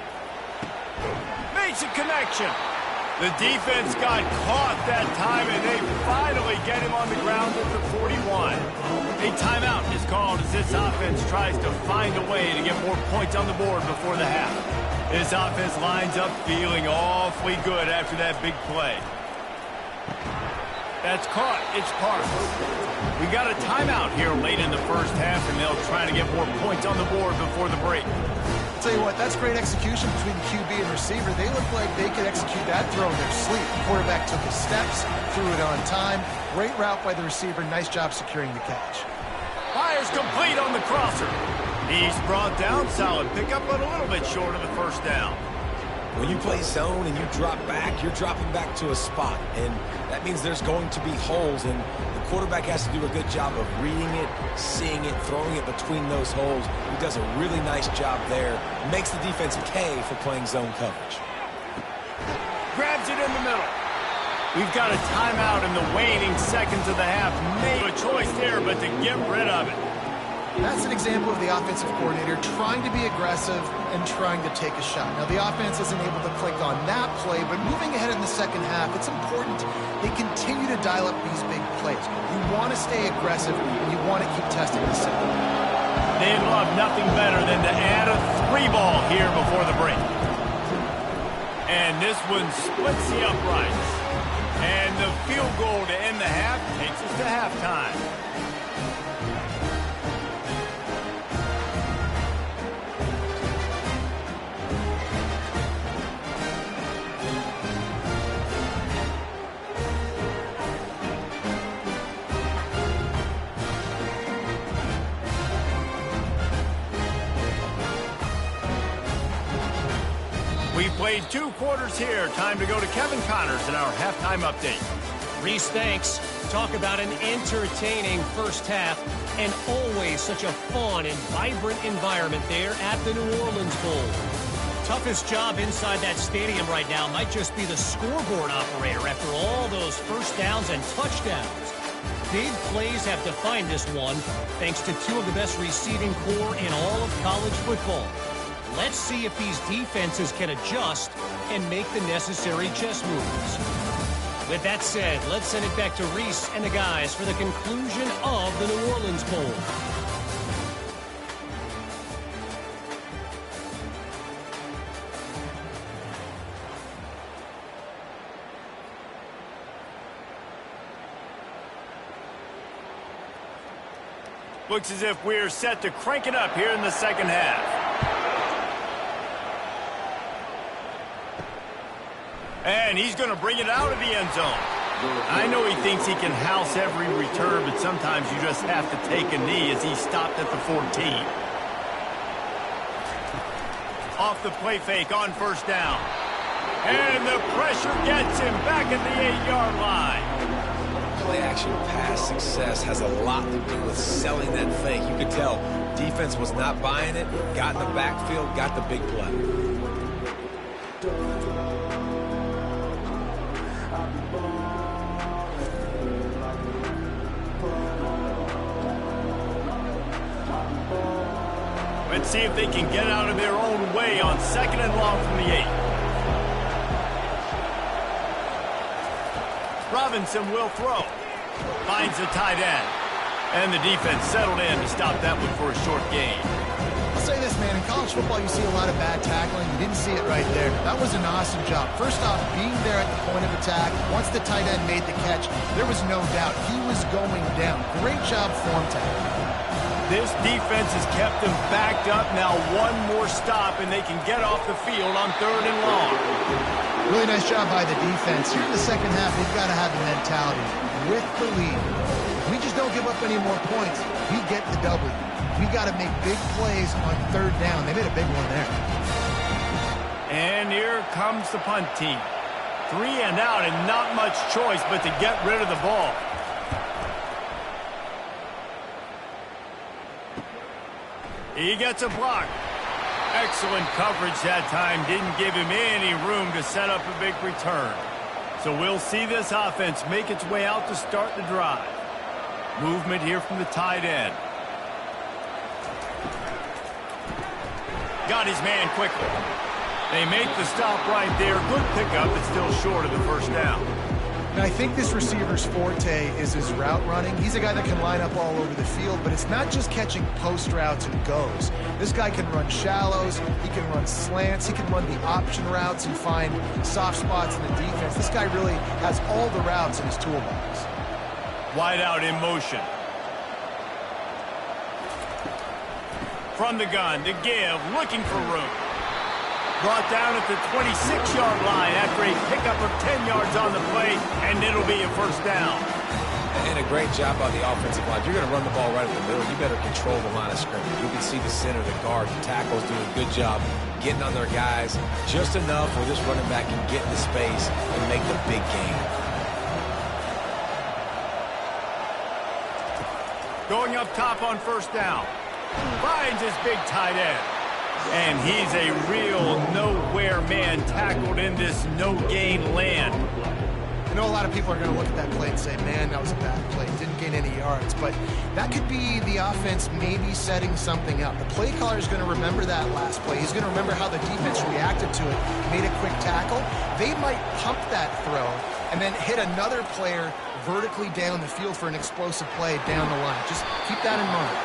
Makes a connection. The defense got caught that time, and they finally get him on the ground at the 41. A timeout is called as this offense tries to find a way to get more points on the board before the half. This offense lines up feeling awfully good after that big play. That's caught. It's Parks. We got a timeout here late in the first half, and they'll try to get more points on the board before the break. Tell you what, that's great execution between QB and receiver. They look like they could execute that throw in their sleep. The quarterback took his steps, threw it on time. Great route by the receiver. Nice job securing the catch. Fires complete on the crosser. He's brought down. Solid pickup, but a little bit short of the first down. When you play zone and you drop back, you're dropping back to a spot. And that means there's going to be holes, and the quarterback has to do a good job of reading it, seeing it, throwing it between those holes. He does a really nice job there. Makes the defense pay for playing zone coverage. Grabs it in the middle. We've got a timeout in the waning seconds of the half. Made a choice there, but to get rid of it. That's an example of the offensive coordinator trying to be aggressive and trying to take a shot. Now, the offense isn't able to click on that play, but moving ahead in the second half, it's important they continue to dial up these big plays. You want to stay aggressive, and you want to keep testing the system. They'd love nothing better than to add a 3-ball here before the break. And this one splits the uprights. And the field goal to end the half takes us to halftime. We played 2 quarters here. Time to go to Kevin Connors in our halftime update. Reese, thanks. Talk about an entertaining first half and always such a fun and vibrant environment there at the New Orleans Bowl. Toughest job inside that stadium right now might just be the scoreboard operator after all those first downs and touchdowns. Big plays have defined this one thanks to 2 of the best receiving corps in all of college football. Let's see if these defenses can adjust and make the necessary chess moves. With that said, let's send it back to Reese and the guys for the conclusion of the New Orleans Bowl. Looks as if we're set to crank it up here in the second half. And he's going to bring it out of the end zone. I know he thinks he can house every return, but sometimes you just have to take a knee as he stopped at the 14. Off the play fake on first down. And the pressure gets him back at the 8-yard line. Play-action pass success has a lot to do with selling that fake. You could tell defense was not buying it, got in the backfield, got the big play. Let's see if they can get out of their own way on 2nd and long from the 8. Robinson will throw. Finds the tight end. And the defense settled in to stop that one for a short gain. I'll say this, man. In college football, you see a lot of bad tackling. You didn't see it right there. That was an awesome job. First off, being there at the point of attack. Once the tight end made the catch, there was no doubt he was going down. Great job form tackling. This defense has kept them backed up. Now one more stop, and they can get off the field on 3rd and long. Really nice job by the defense. Here in the second half, we've got to have the mentality with the lead. If we just don't give up any more points, we get the W. We got to make big plays on 3rd down. They made a big one there. And here comes the punt team. 3 and out, and not much choice but to get rid of the ball. He gets a block. Excellent coverage that time. Didn't give him any room to set up a big return. So we'll see this offense make its way out to start the drive. Movement here from the tight end. Got his man quickly. They make the stop right there. Good pickup, but still short of the first down. Now, I think this receiver's forte is his route running. He's a guy that can line up all over the field, but it's not just catching post routes and goes. This guy can run shallows, he can run slants, he can run the option routes and find soft spots in the defense. This guy really has all the routes in his toolbox. Wide out in motion. From the gun, to give, looking for room. Brought down at the 26-yard line after a pickup of 10 yards on the play, and it'll be a first down. And a great job by the offensive line. If you're going to run the ball right up the middle, you better control the line of scrimmage. You can see the center, the guard, the tackles doing a good job getting on their guys just enough where this running back can get into space and make the big gain. Going up top on first down. Finds his big tight end. And he's a real nowhere man tackled in this no-gain land. I know a lot of people are going to look at that play and say, man, that was a bad play. Didn't gain any yards. But that could be the offense maybe setting something up. The play caller is going to remember that last play. He's going to remember how the defense reacted to it, made a quick tackle. They might pump that throw and then hit another player vertically down the field for an explosive play down the line. Just keep that in mind.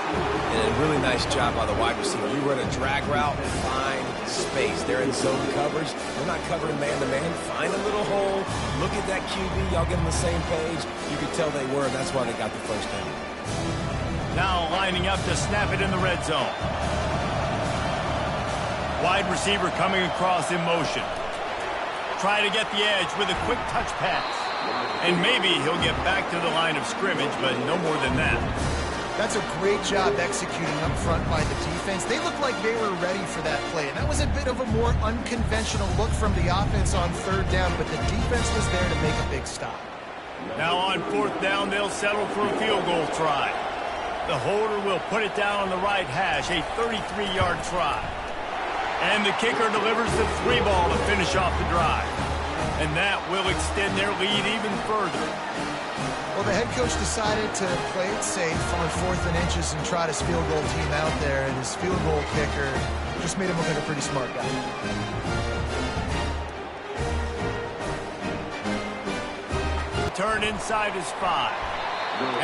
And a really nice job by the wide receiver. You run a drag route, find space. They're in zone coverage. They're not covering man-to-man. Find a little hole. Look at that QB. Y'all get on the same page. You could tell they were. That's why they got the first down. Now lining up to snap it in the red zone. Wide receiver coming across in motion. Try to get the edge with a quick touch pass. And maybe he'll get back to the line of scrimmage, but no more than that. That's a great job executing up front by the defense. They looked like they were ready for that play. And that was a bit of a more unconventional look from the offense on 3rd down, but the defense was there to make a big stop. Now on 4th down, they'll settle for a field goal try. The holder will put it down on the right hash, a 33-yard try. And the kicker delivers the 3 ball to finish off the drive. And that will extend their lead even further. Well, the head coach decided to play it safe on 4th and inches and try his field goal team out there, and his field goal kicker just made him look like a pretty smart guy. Turn inside his 5.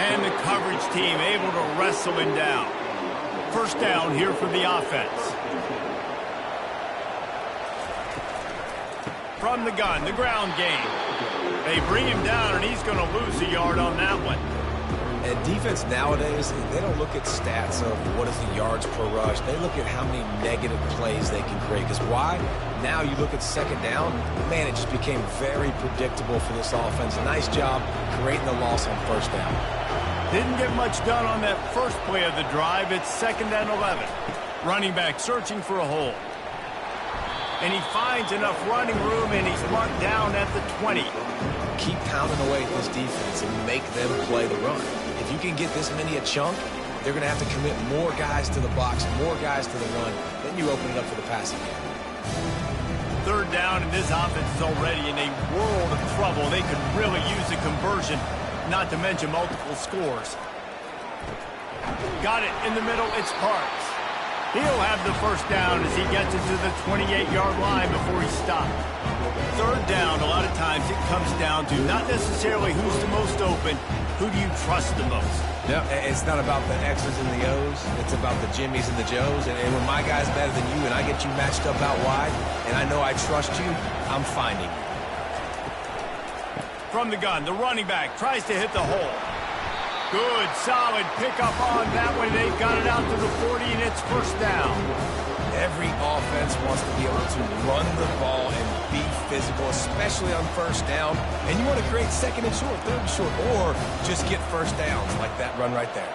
And the coverage team able to wrestle him down. First down here for the offense. From the gun, the ground game. They bring him down, and he's going to lose a yard on that one. And defense nowadays, they don't look at stats of what is the yards per rush. They look at how many negative plays they can create. Because why? Now you look at 2nd down, man, it just became very predictable for this offense. Nice job creating the loss on 1st down. Didn't get much done on that first play of the drive. It's 2nd and 11. Running back searching for a hole. And he finds enough running room, and he's marked down at the 20. Keep pounding away at this defense and make them play the run. If you can get this many a chunk, they're going to have to commit more guys to the box, more guys to the run. Then you open it up for the passing game. 3rd down, and this offense is already in a world of trouble. They could really use a conversion, not to mention multiple scores. Got it in the middle. It's Parks. He'll have the first down as he gets it to the 28-yard line before he stopped. Third down, a lot of times it comes down to not necessarily who's the most open, who do you trust the most? Yeah, it's not about the X's and the O's. It's about the Jimmies and the Joes. And when my guy's better than you and I get you matched up out wide, and I know I trust you, I'm finding you. From the gun, the running back tries to hit the hole. Good, solid pickup on that one. They've got it out to the 40, and it's first down. Every offense wants to be able to run the ball and be physical, especially on first down. And you want to create second and short, third and short, or just get first downs like that run right there.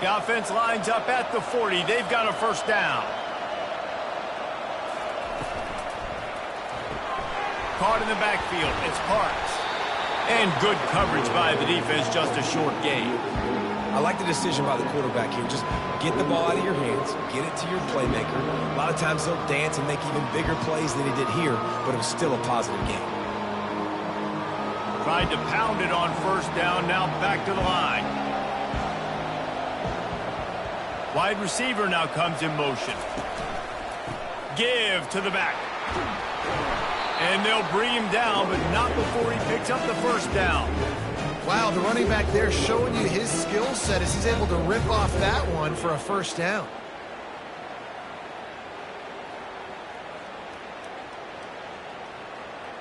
The offense lines up at the 40. They've got a first down. Caught in the backfield. It's Parks. And good coverage by the defense, just a short gain. I like the decision by the quarterback here. Just get the ball out of your hands, get it to your playmaker. A lot of times they'll dance and make even bigger plays than he did here, but it was still a positive game. Tried to pound it on first down, now back to the line. Wide receiver now comes in motion. Give to the back. And they'll bring him down, but not before he picks up the first down. Wow, the running back there showing you his skill set as he's able to rip off that one for a first down.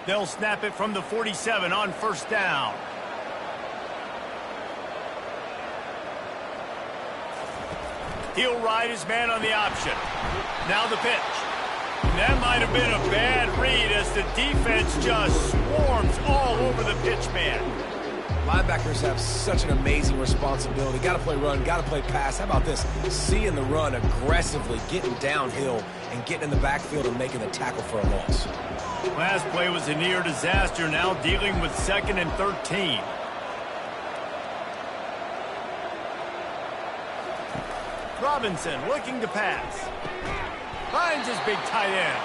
They'll snap it from the 47 on first down. He'll ride his man on the option. Now the pitch. That might have been a bad read as the defense just swarms all over the pitch man. Linebackers have such an amazing responsibility. Got to play run, got to play pass. How about this? Seeing the run aggressively, getting downhill, and getting in the backfield and making the tackle for a loss. Last play was a near disaster, now dealing with 2nd and 13. Robinson looking to pass. Finds his big tight end.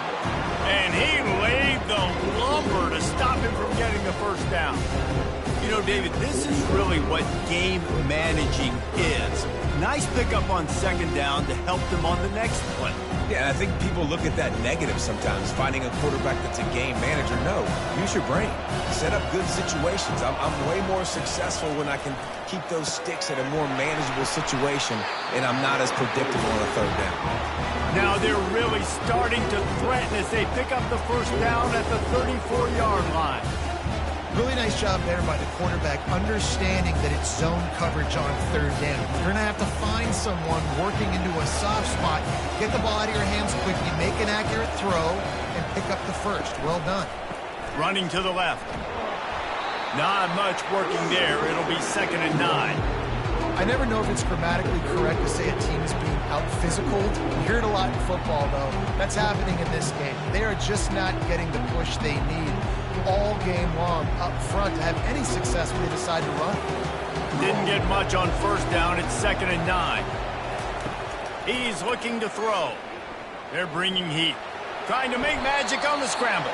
And he laid the lumber to stop him from getting the first down. You know, David, this is really what game managing is. Nice pickup on 2nd down to help them on the next play. Yeah, I think people look at that negative sometimes, finding a quarterback that's a game manager. No, use your brain. Set up good situations. I'm way more successful when I can keep those sticks at a more manageable situation, and I'm not as predictable on a 3rd down. Now they're really starting to threaten as they pick up the first down at the 34-yard line. Really nice job there by the quarterback, understanding that it's zone coverage on 3rd down. You're going to have to find someone working into a soft spot, get the ball out of your hands quickly, make an accurate throw, and pick up the first. Well done. Running to the left. Not much working there. It'll be 2nd and 9. I never know if it's grammatically correct to say a team is being out-physical. You hear it a lot in football, though. That's happening in this game. They are just not getting the push they need all game long up front to have any success when they decide to run. Didn't get much on first down. It's 2nd and 9. He's looking to throw. They're bringing heat. Trying to make magic on the scramble.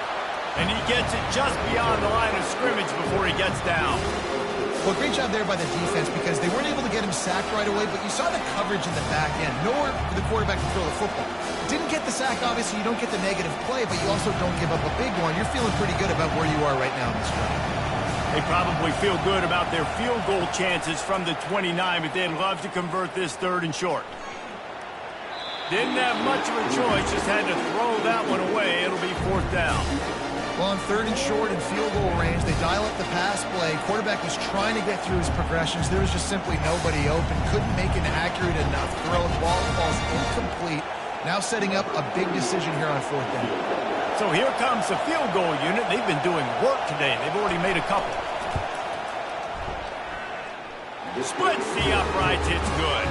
And he gets it just beyond the line of scrimmage before he gets down. Well, great job there by the defense because they weren't able to get him sacked right away, but you saw the coverage in the back end. Nowhere for the quarterback to throw the football. Didn't get the sack, obviously. You don't get the negative play, but you also don't give up a big one. You're feeling pretty good about where you are right now in this drive. They probably feel good about their field goal chances from the 29, but they'd love to convert this 3rd and short. Didn't have much of a choice, just had to throw that one away. It'll be 4th down. Well, on 3rd and short and field goal range, they dial up the pass play. Quarterback was trying to get through his progressions. There was just simply nobody open. Couldn't make an accurate enough throw. The ball falls incomplete. Now setting up a big decision here on 4th down. So here comes the field goal unit. They've been doing work today. They've already made a couple. Splits the uprights. It's good.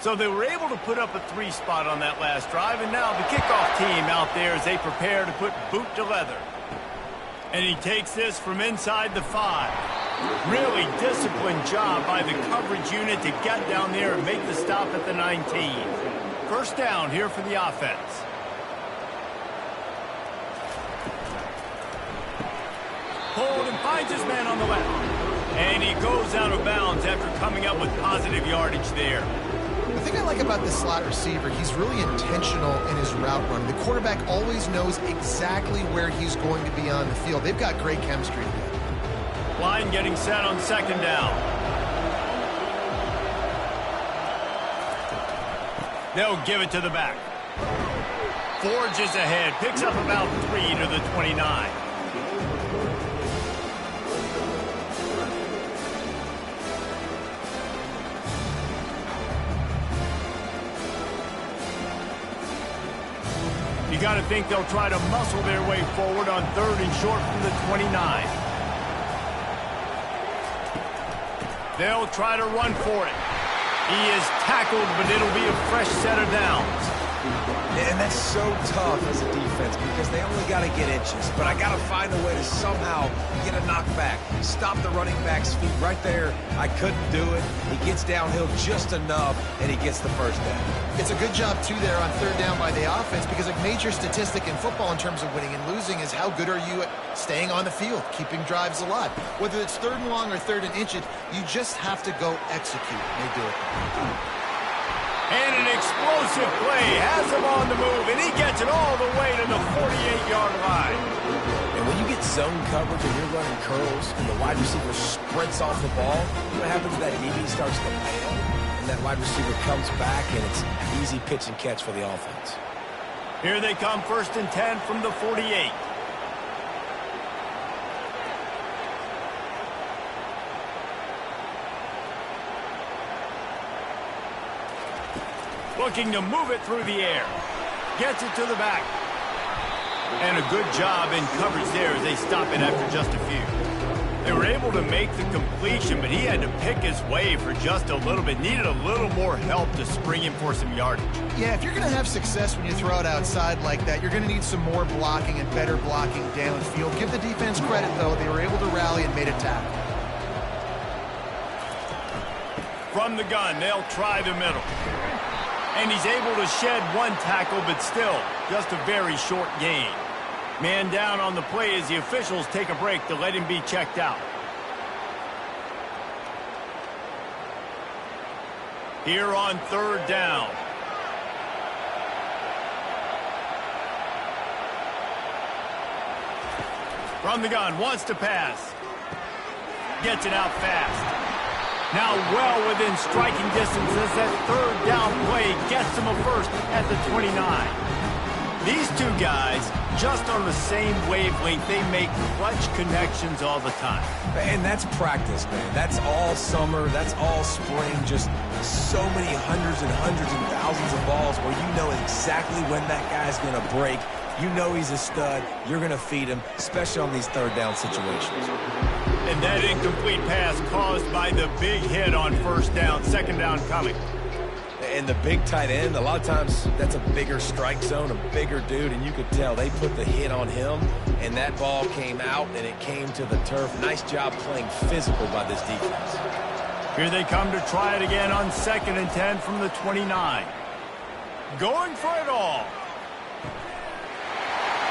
So they were able to put up a 3 spot on that last drive, and now the kickoff team out there as they prepare to put boot to leather. And he takes this from inside the 5. Really disciplined job by the coverage unit to get down there and make the stop at the 19. First down here for the offense. Hold and finds his man on the left. And he goes out of bounds after coming up with positive yardage there. The thing I like about this slot receiver, he's really intentional in his route run. The quarterback always knows exactly where he's going to be on the field. They've got great chemistry together. Line getting set on second down. They'll give it to the back. Forges ahead, picks up about 3 to the 29. You got to think they'll try to muscle their way forward on 3rd and short from the 29. They'll try to run for it. He is tackled, but it'll be a fresh set of downs. And that's so tough as a defense because they only got to get inches. But I got to find a way to somehow get a knockback. Stop the running back's feet right there. I couldn't do it. He gets downhill just enough, and he gets the first down. It's a good job, too, there on 3rd down by the offense because a major statistic in football in terms of winning and losing is how good are you at staying on the field, keeping drives alive. Whether it's 3rd and long or 3rd and inches, you just have to go execute. They do it. And an explosive play has him on the move, and he gets it all the way to the 48-yard line. And when you get zone coverage and you're running curls and the wide receiver sprints off the ball, what happens is that DB starts to bail, and that wide receiver comes back, and it's easy pitch and catch for the offense. Here they come, 1st and 10 from the 48. Looking to move it through the air. Gets it to the back. And a good job in coverage there as they stop it after just a few. They were able to make the completion, but he had to pick his way for just a little bit. Needed a little more help to spring him for some yardage. Yeah, if you're going to have success when you throw it outside like that, you're going to need some more blocking and better blocking downfield. Give the defense credit, though. They were able to rally and made a tackle. From the gun, they'll try the middle. And he's able to shed 1 tackle, but still, just a very short gain. Man down on the play as the officials take a break to let him be checked out. Here on 3rd down. From the gun, wants to pass. Gets it out fast. Now well within striking distance as that 3rd down play gets him a first at the 29. These two guys, just on the same wavelength, they make clutch connections all the time. And that's practice, man. That's all summer. That's all spring. Just so many hundreds and thousands of balls where you know exactly when that guy's going to break. You know he's a stud. You're going to feed him, especially on these 3rd down situations. And that incomplete pass caused by the big hit on 1st down, 2nd down coming. And the big tight end, a lot of times that's a bigger strike zone, a bigger dude, and you could tell they put the hit on him, and that ball came out, and it came to the turf. Nice job playing physical by this defense. Here they come to try it again on 2nd and 10 from the 29. Going for it all.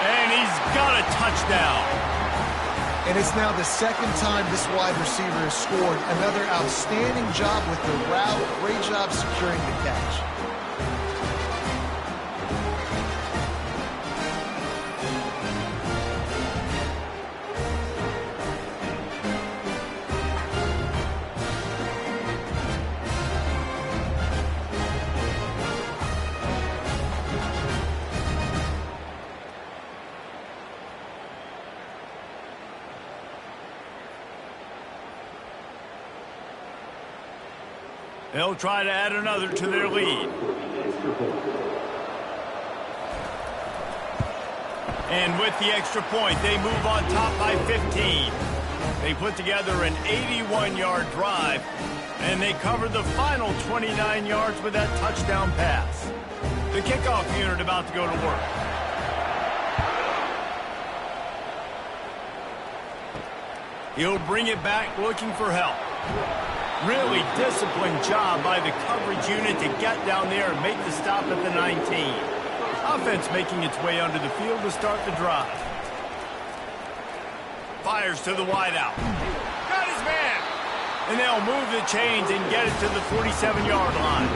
And he's got a touchdown. And it's now the 2nd time this wide receiver has scored. Another outstanding job with the route. Great job securing the catch. They'll try to add another to their lead. And with the extra point, they move on top by 15. They put together an 81-yard drive, and they covered the final 29 yards with that touchdown pass. The kickoff unit about to go to work. He'll bring it back looking for help. Really disciplined job by the coverage unit to get down there and make the stop at the 19. Offense making its way under the field to start the drive. Fires to the wideout. Got his man. And they'll move the chains and get it to the 47-yard line.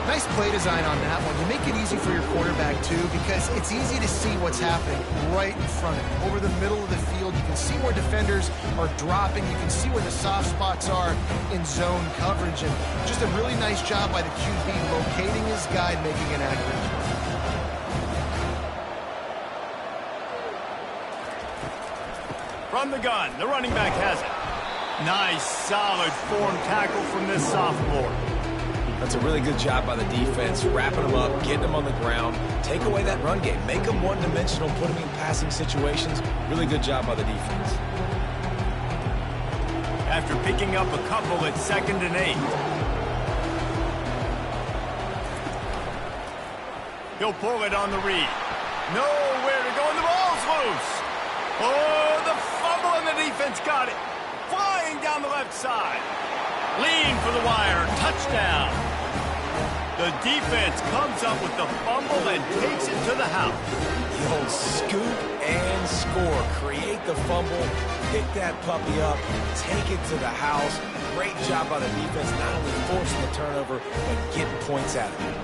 Nice play design on that one. You make it easy for your quarterback, too, because it's easy to see what's happening right in front of you. Over the middle of the field, you can see where defenders are dropping. You can see where the soft spots are in zone coverage. And just a really nice job by the QB locating his guy, making an accurate throw. From the gun, the running back has it. Nice, solid form tackle from this sophomore. That's a really good job by the defense, wrapping them up, getting them on the ground, take away that run game, make them one-dimensional, put them in passing situations. Really good job by the defense. After picking up a couple at 2nd and 8. He'll pull it on the read. Nowhere to go, and the ball's loose. Oh, the fumble, and the defense got it. Flying down the left side. Lean for the wire. Touchdown. The defense comes up with the fumble and takes it to the house. You'll scoop and score. Create the fumble, pick that puppy up, take it to the house. Great job by the defense, not only forcing the turnover, but getting points out of it.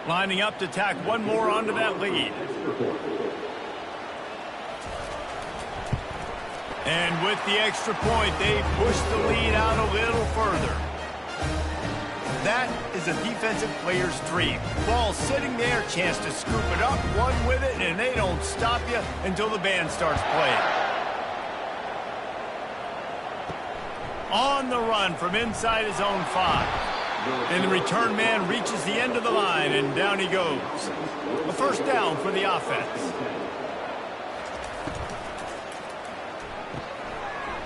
Lining up to tack one more onto that lead. And with the extra point, they push the lead out a little further. That is a defensive player's dream. Ball sitting there, chance to scoop it up, one with it, and they don't stop you until the band starts playing. On the run from inside his own 5. And the return man reaches the end of the line, and down he goes. A first down for the offense.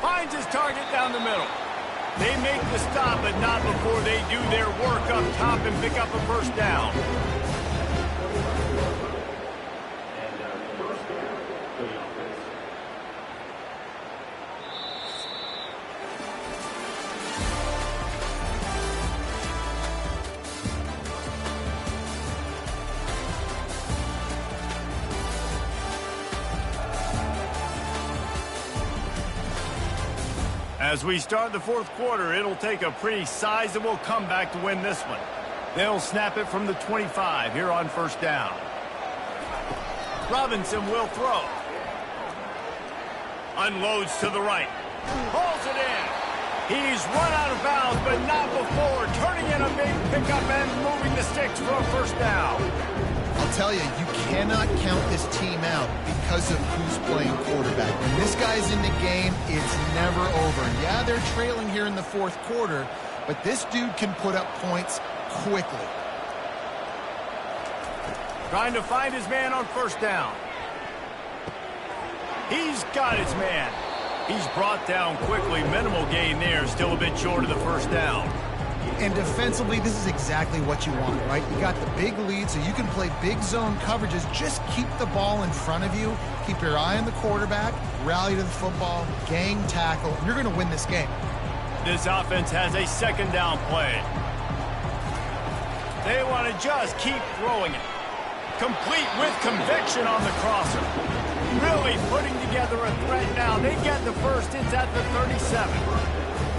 Finds his target down the middle. They make the stop, but not before they do their work up top and pick up a first down. As we start the fourth quarter, it'll take a pretty sizable comeback to win this one. They'll snap it from the 25 here on first down. Robinson will throw. Unloads to the right. Pulls it in. He's run out of bounds, but not before. Turning in a big pickup and moving the sticks for a first down. I'll tell you, you cannot count this team out because of who's playing quarterback. When this guy's in the game, it's never over. And yeah, they're trailing here in the fourth quarter, but this dude can put up points quickly. Trying to find his man on first down. He's got his man. He's brought down quickly. Minimal gain there. Still a bit short of the first down. And defensively, this is exactly what you want, right? You got the big lead, so you can play big zone coverages. Just keep the ball in front of you. Keep your eye on the quarterback. Rally to the football. Gang tackle. You're going to win this game. This offense has a second down play. They want to just keep throwing it. Complete with conviction on the crosser. Really putting together a threat now. They get the first. It's at the 37.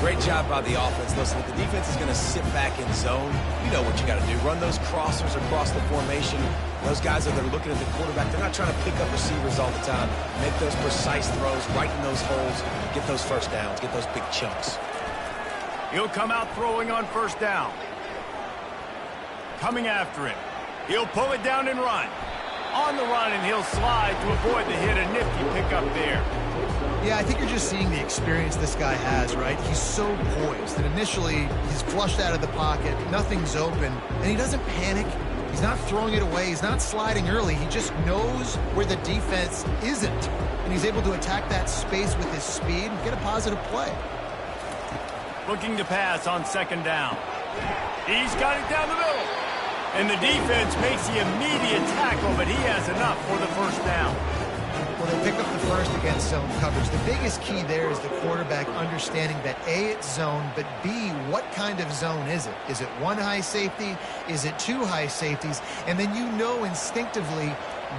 Great job by the offense. Listen, if the defense is going to sit back in zone, you know what you got to do. Run those crossers across the formation. Those guys that are looking at the quarterback, they're not trying to pick up receivers all the time. Make those precise throws, right in those holes, get those first downs, get those big chunks. He'll come out throwing on first down. Coming after him. He'll pull it down and run. On the run, and he'll slide to avoid the hit. A nifty pickup there. Yeah, I think you're just seeing the experience this guy has, right? He's so poised. And initially, he's flushed out of the pocket. Nothing's open. And he doesn't panic. He's not throwing it away. He's not sliding early. He just knows where the defense isn't. And he's able to attack that space with his speed and get a positive play. Looking to pass on second down. He's got it down the middle. And the defense makes the immediate tackle, but he has enough for the first down. Well, they pick up the first against zone coverage. The biggest key there is the quarterback understanding that A, it's zone, but B, what kind of zone is it? Is it one high safety? Is it two high safeties? And then you know instinctively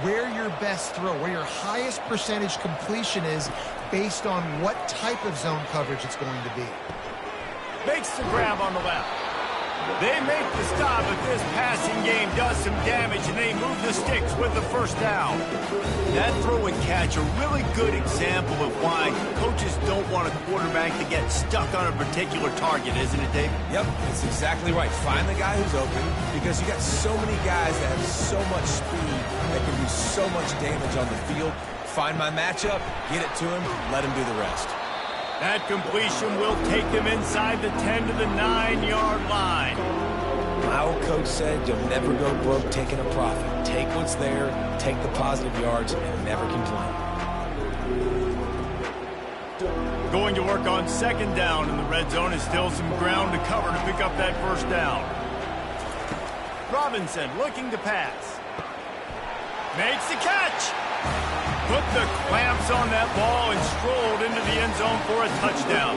where your best throw, where your highest percentage completion is based on what type of zone coverage it's going to be. Makes the grab on the left. They make the stop, but this passing game does some damage, and they move the sticks with the first down. That throw and catch, a really good example of why coaches don't want a quarterback to get stuck on a particular target, isn't it, Dave? Yep, that's exactly right. Find the guy who's open, because you got so many guys that have so much speed that can do so much damage on the field. Find my matchup, get it to him, let him do the rest. That completion will take them inside the 10 to the 9-yard line. My old coach said you'll never go broke taking a profit. Take what's there, take the positive yards, and never complain. Going to work on second down in the red zone is still some ground to cover to pick up that first down. Robinson looking to pass. Makes the catch. Put the clamps on that ball and strolled into the end zone for a touchdown.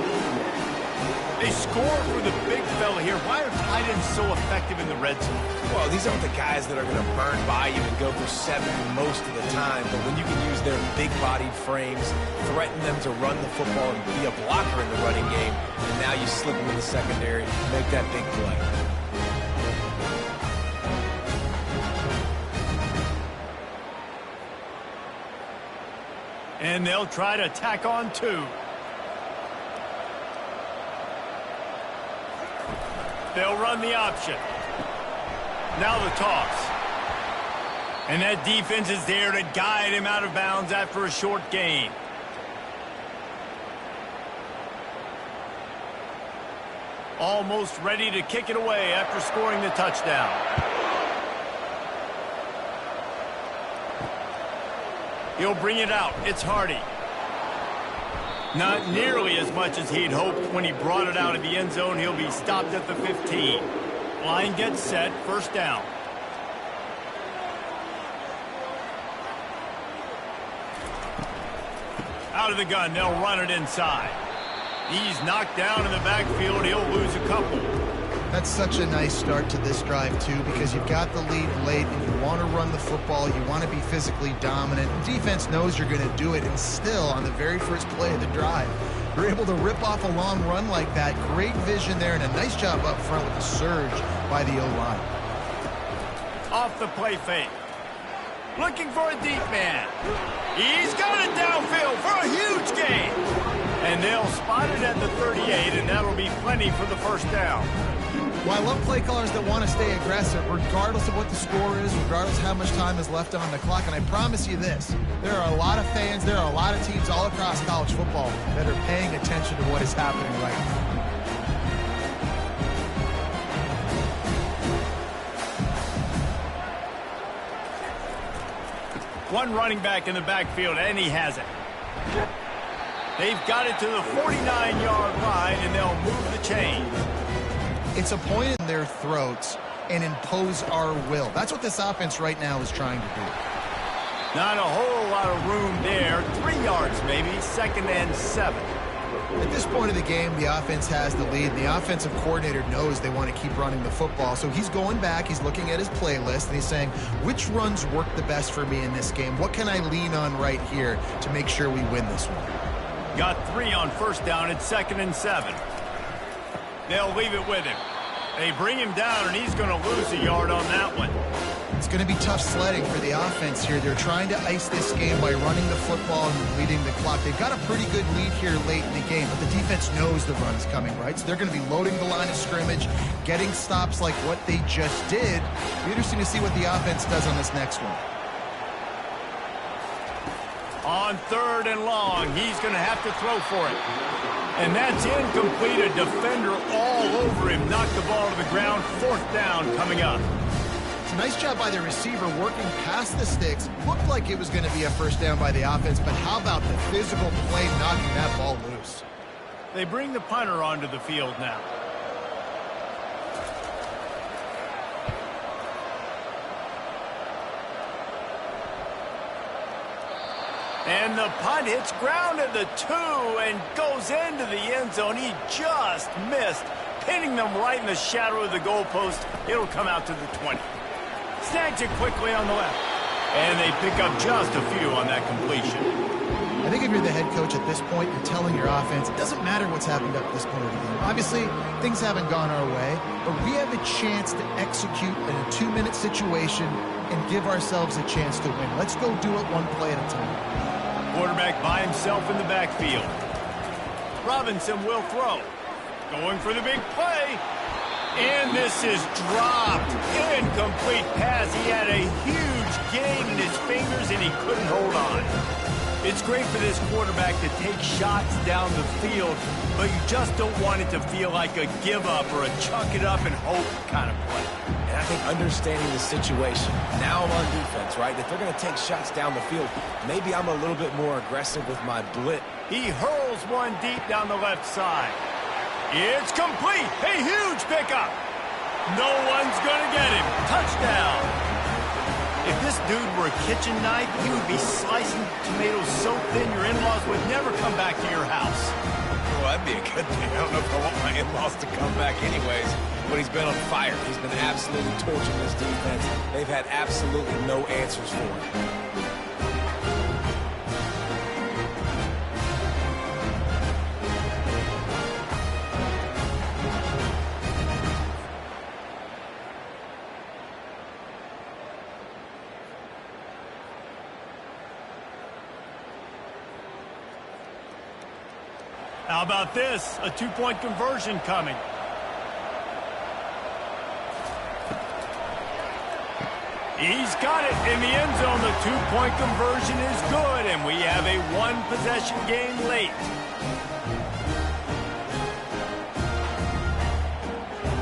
They score for the big fella here. Why are tight ends so effective in the red zone? Well, these aren't the guys that are going to burn Bayou and go for 70 most of the time, but when you can use their big-bodied frames, threaten them to run the football and be a blocker in the running game, and now you slip them in the secondary, make that big play. And they'll try to tack on two. They'll run the option. Now the toss. And that defense is there to guide him out of bounds after a short gain. Almost ready to kick it away after scoring the touchdown. He'll bring it out. It's Hardy. Not nearly as much as he'd hoped when he brought it out of the end zone. He'll be stopped at the 15. Line gets set. First down. Out of the gun. They'll run it inside. He's knocked down in the backfield. He'll lose a couple. That's such a nice start to this drive, too, because you've got the lead late and you want to run the football. You want to be physically dominant. Defense knows you're going to do it, and still, on the very first play of the drive, you're able to rip off a long run like that. Great vision there, and a nice job up front with the surge by the O-line. Off the play fake. Looking for a deep man. He's got it downfield for a huge gain. And they'll spot it at the 38, and that'll be plenty for the first down. Well, I love play callers that want to stay aggressive, regardless of what the score is, regardless of how much time is left on the clock. And I promise you this, there are a lot of fans, there are a lot of teams all across college football that are paying attention to what is happening right now. One running back in the backfield, and he has it. They've got it to the 49-yard line, and they'll move the chains. It's a point in their throats and impose our will. That's what this offense right now is trying to do. Not a whole lot of room there. 3 yards maybe, 2nd and 7. At this point of the game, the offense has the lead. The offensive coordinator knows they want to keep running the football. So he's going back, he's looking at his playlist, and he's saying, which runs work the best for me in this game? What can I lean on right here to make sure we win this one? Got 3 on first down. It's 2nd and 7. They'll leave it with him. They bring him down, and he's going to lose a yard on that one. It's going to be tough sledding for the offense here. They're trying to ice this game by running the football and leading the clock. They've got a pretty good lead here late in the game, but the defense knows the run's coming, right? So they're going to be loading the line of scrimmage, getting stops like what they just did. It'll be interesting to see what the offense does on this next one. On 3rd and long, he's going to have to throw for it. And that's incomplete. A defender all over him. Knocked the ball to the ground. 4th down coming up. It's a nice job by the receiver working past the sticks. Looked like it was going to be a first down by the offense, but how about the physical play knocking that ball loose? They bring the punter onto the field now. And the punt hits ground at the 2 and goes into the end zone. He just missed, pinning them right in the shadow of the goalpost. It'll come out to the 20. Snags it quickly on the left. And they pick up just a few on that completion. I think if you're the head coach at this point, you're telling your offense, it doesn't matter what's happened up this point of the game. Obviously, things haven't gone our way, but we have a chance to execute in a 2-minute situation and give ourselves a chance to win. Let's go do it one play at a time. Quarterback by himself in the backfield. Robinson will throw. Going for the big play. And this is dropped. Incomplete pass. He had a huge gain in his fingers and he couldn't hold on. It's great for this quarterback to take shots down the field, but you just don't want it to feel like a give up or a chuck it up and hope kind of play. And I think understanding the situation, now I'm on defense, right? If they're going to take shots down the field, maybe I'm a little bit more aggressive with my blitz. He hurls one deep down the left side. It's complete. A huge pickup. No one's going to get him. Touchdown. If this dude were a kitchen knife, he would be slicing tomatoes so thin your in-laws would never come back to your house. Well, that'd be a good thing. I don't know if I want my in-laws to come back anyways, but he's been on fire. He's been absolutely torching this defense. They've had absolutely no answers for him. How about this? A 2-point conversion coming. He's got it in the end zone. The 2-point conversion is good, and we have a 1-possession game late.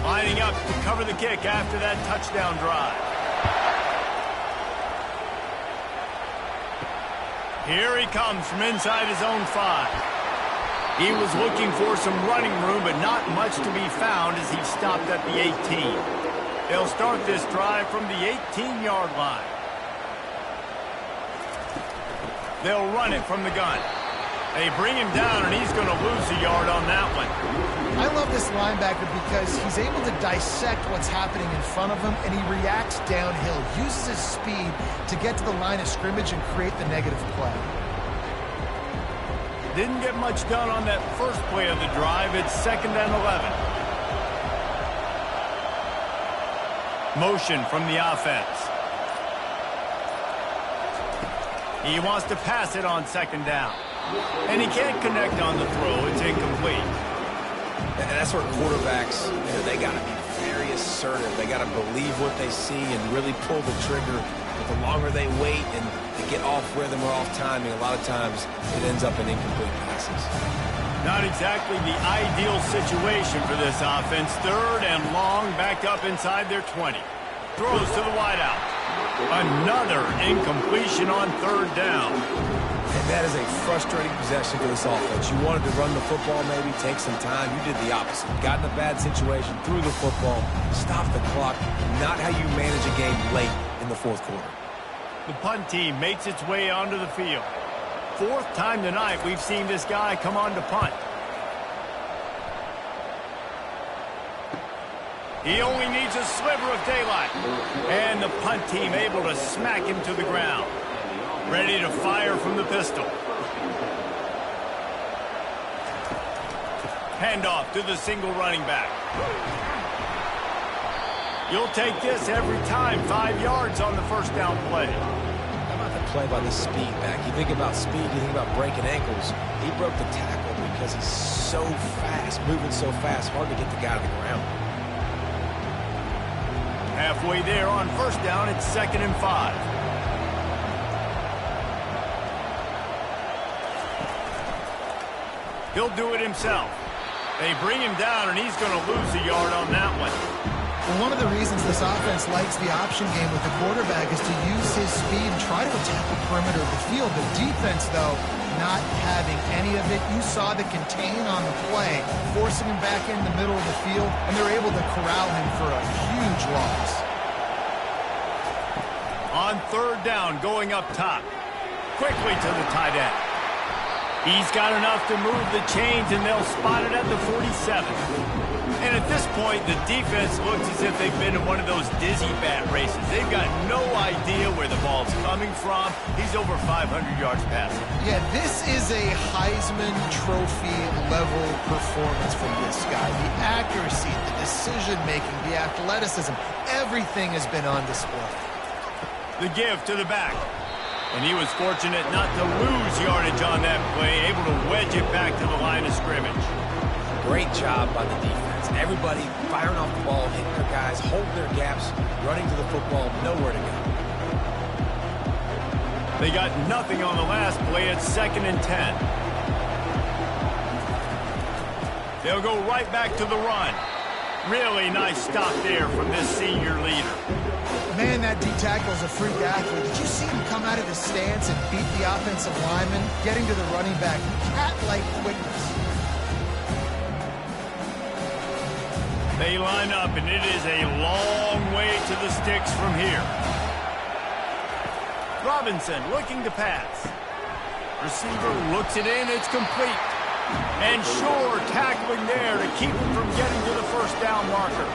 Lining up to cover the kick after that touchdown drive. Here he comes from inside his own 5. He was looking for some running room, but not much to be found as he stopped at the 18. They'll start this drive from the 18-yard line. They'll run it from the gun. They bring him down, and he's going to lose a yard on that one. I love this linebacker because he's able to dissect what's happening in front of him, and he reacts downhill, uses his speed to get to the line of scrimmage and create the negative play. Didn't get much done on that first play of the drive. It's 2nd and 11. Motion from the offense. He wants to pass it on 2nd down. And he can't connect on the throw. It's incomplete. And that's where quarterbacks, they got to be very assertive. They got to believe what they see and really pull the trigger. But the longer they wait and they get off rhythm or off timing, a lot of times it ends up in incomplete passes. Not exactly the ideal situation for this offense. 3rd and long, back up inside their 20. Throws to the wideout. Another incompletion on 3rd down. And that is a frustrating possession for this offense. You wanted to run the football, maybe take some time. You did the opposite. Got in a bad situation, threw the football, stopped the clock. Not how you manage a game late in the 4th quarter. The punt team makes its way onto the field. 4th time tonight we've seen this guy come on to punt. He only needs a sliver of daylight. And the punt team able to smack him to the ground. Ready to fire from the pistol. Handoff to the single running back. You'll take this every time. 5 yards on the first down play. How about the play by the speed back? You think about speed, you think about breaking ankles. He broke the tackle because he's so fast, moving so fast, hard to get the guy to the ground. Halfway there on first down, it's 2nd and 5. He'll do it himself. They bring him down, and he's going to lose a yard on that one. Well, one of the reasons this offense likes the option game with the quarterback is to use his speed and try to attack the perimeter of the field. The defense, though, not having any of it. You saw the contain on the play, forcing him back in the middle of the field, and they're able to corral him for a huge loss. On third down, going up top. Quickly to the tight end. He's got enough to move the chains, and they'll spot it at the 47. And at this point, the defense looks as if they've been in one of those dizzy bat races. They've got no idea where the ball's coming from. He's over 500 yards passing. Yeah, this is a Heisman Trophy level performance from this guy. The accuracy, the decision-making, the athleticism, everything has been on display. The give to the back. And he was fortunate not to lose yardage on that play, able to wedge it back to the line of scrimmage. Great job by the defense. Everybody firing off the ball, hitting their guys, holding their gaps, running to the football, nowhere to go. They got nothing on the last play at 2nd and 10. They'll go right back to the run. Really nice stop there from this senior leader. Man, that D-tackle's a freak athlete. Did you see him come out of his stance and beat the offensive lineman, getting to the running back? Cat-like quickness. They line up, and it is a long way to the sticks from here. Robinson looking to pass. Receiver looks it in. It's complete. And Shore tackling there to keep him from getting to the first down marker.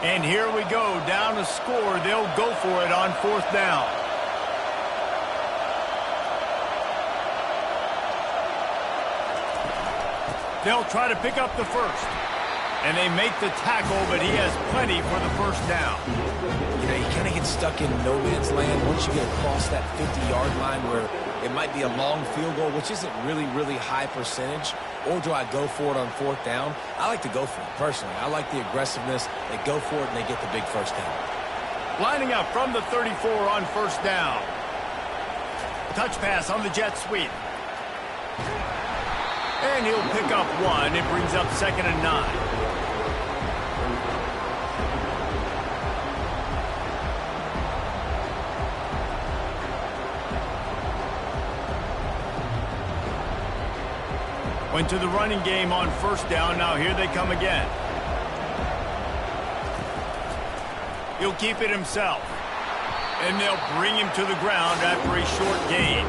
And here we go, down to score. They'll go for it on 4th down. They'll try to pick up the first. And they make the tackle, but he has plenty for the first down. You know, you kind of get stuck in no man's land once you get across that 50-yard line where it might be a long field goal, which isn't really high percentage. Or do I go for it on 4th down? I like to go for it, personally. I like the aggressiveness. They go for it, and they get the big first down. Lining up from the 34 on 1st down. Touch pass on the jet sweep. And he'll pick up 1. It brings up 2nd and 9. Went to the running game on 1st down. Now here they come again. He'll keep it himself. And they'll bring him to the ground after a short gain.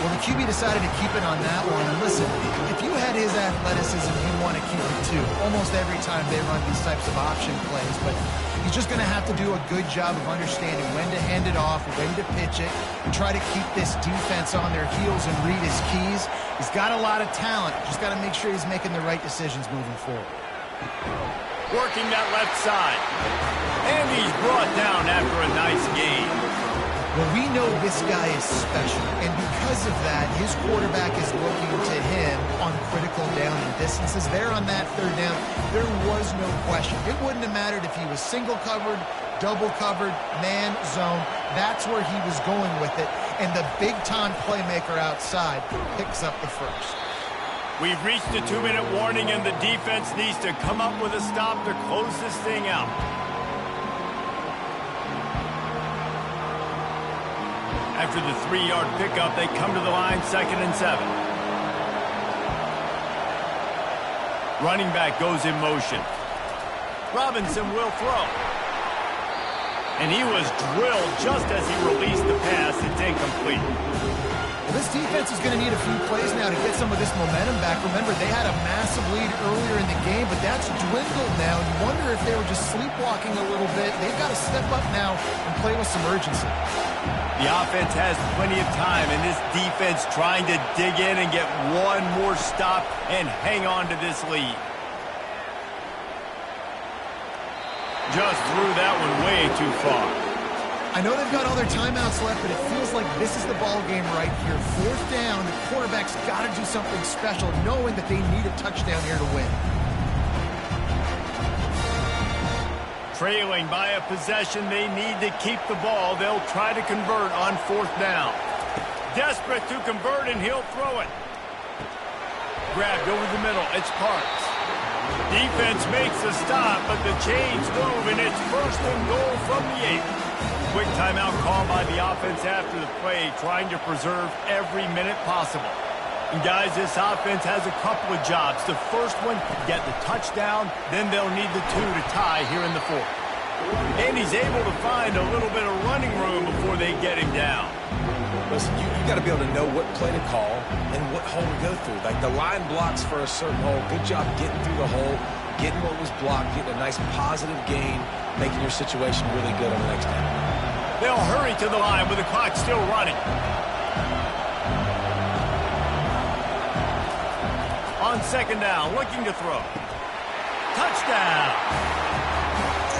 Well, the QB decided to keep it on that one. And listen, if you had his athleticism, you want to keep it too. Almost every time they run these types of option plays. But he's just going to have to do a good job of understanding when to hand it off, when to pitch it, and try to keep this defense on their heels and read his keys. He's got a lot of talent. Just got to make sure he's making the right decisions moving forward. Working that left side. And he's brought down after a nice gain. Well, we know this guy is special, and because of that, his quarterback is looking to him on critical down and distances. There on that 3rd down, there was no question. It wouldn't have mattered if he was single covered, double covered, man, zone. That's where he was going with it, and the big-time playmaker outside picks up the first. We've reached a 2-minute warning, and the defense needs to come up with a stop to close this thing out. After the 3-yard pickup, they come to the line, 2nd and 7. Running back goes in motion. Robinson will throw. And he was drilled just as he released the pass. It's incomplete. Well, this defense is going to need a few plays now to get some of this momentum back. Remember, they had a massive lead earlier in the game, but that's dwindled now. You wonder if they were just sleepwalking a little bit. They've got to step up now and play with some urgency. The offense has plenty of time, and this defense trying to dig in and get one more stop and hang on to this lead. Just threw that one way too far. I know they've got all their timeouts left, but it feels like this is the ball game right here. 4th down, the quarterback's got to do something special, knowing that they need a touchdown here to win. trailing by a possession. They need to keep the ball. They'll try to convert on 4th down. Desperate to convert, and he'll throw it. Grabbed over the middle. It's Parks. Defense makes the stop, but the chains move, and it's 1st and goal from the 8. Quick timeout call by the offense after the play, trying to preserve every minute possible. And guys, this offense has a couple of jobs. The first one, get the touchdown, then they'll need the 2 to tie here in the 4th. And he's able to find a little bit of running room before they get him down. Listen, you got to be able to know what play to call and what hole to go through. Like the line blocks for a certain hole. Good job getting through the hole, getting what was blocked, getting a nice positive gain, making your situation really good on the next down. They'll hurry to the line with the clock still running. On 2nd down, looking to throw. Touchdown!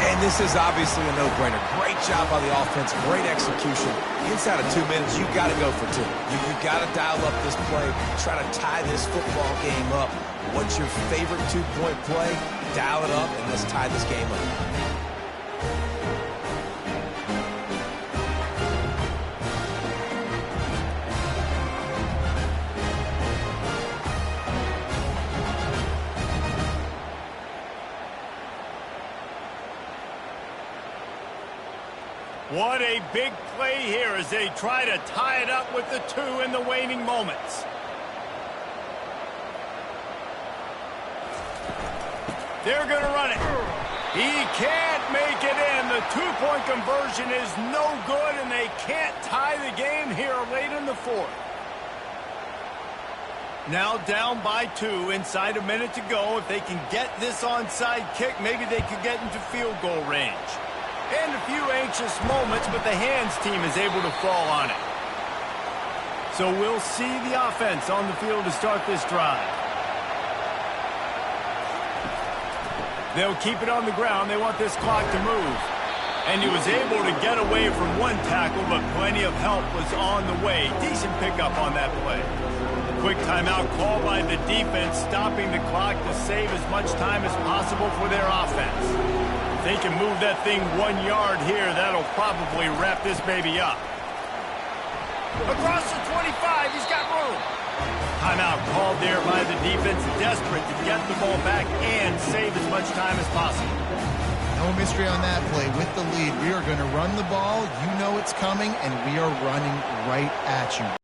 And this is obviously a no-brainer. Great job by the offense, great execution. Inside of 2 minutes, you got to go for 2. You got to dial up this play, try to tie this football game up. What's your favorite 2-point play? Dial it up, and let's tie this game up. What a big play here as they try to tie it up with the 2 in the waning moments. They're going to run it. He can't make it in. The 2-point conversion is no good, and they can't tie the game here late in the 4th. Now down by 2, inside a minute to go. If they can get this onside kick, maybe they could get into field goal range. And a few anxious moments, but the hands team is able to fall on it. So we'll see the offense on the field to start this drive. They'll keep it on the ground. They want this clock to move. And he was able to get away from one tackle, but plenty of help was on the way. Decent pickup on that play. Quick timeout call by the defense, stopping the clock to save as much time as possible for their offense. If they can move that thing 1 yard here, that'll probably wrap this baby up. Across the 25, he's got room. Timeout called there by the defense, desperate to get the ball back and save as much time as possible. No mystery on that play. With the lead, we are going to run the ball. You know it's coming, and we are running right at you.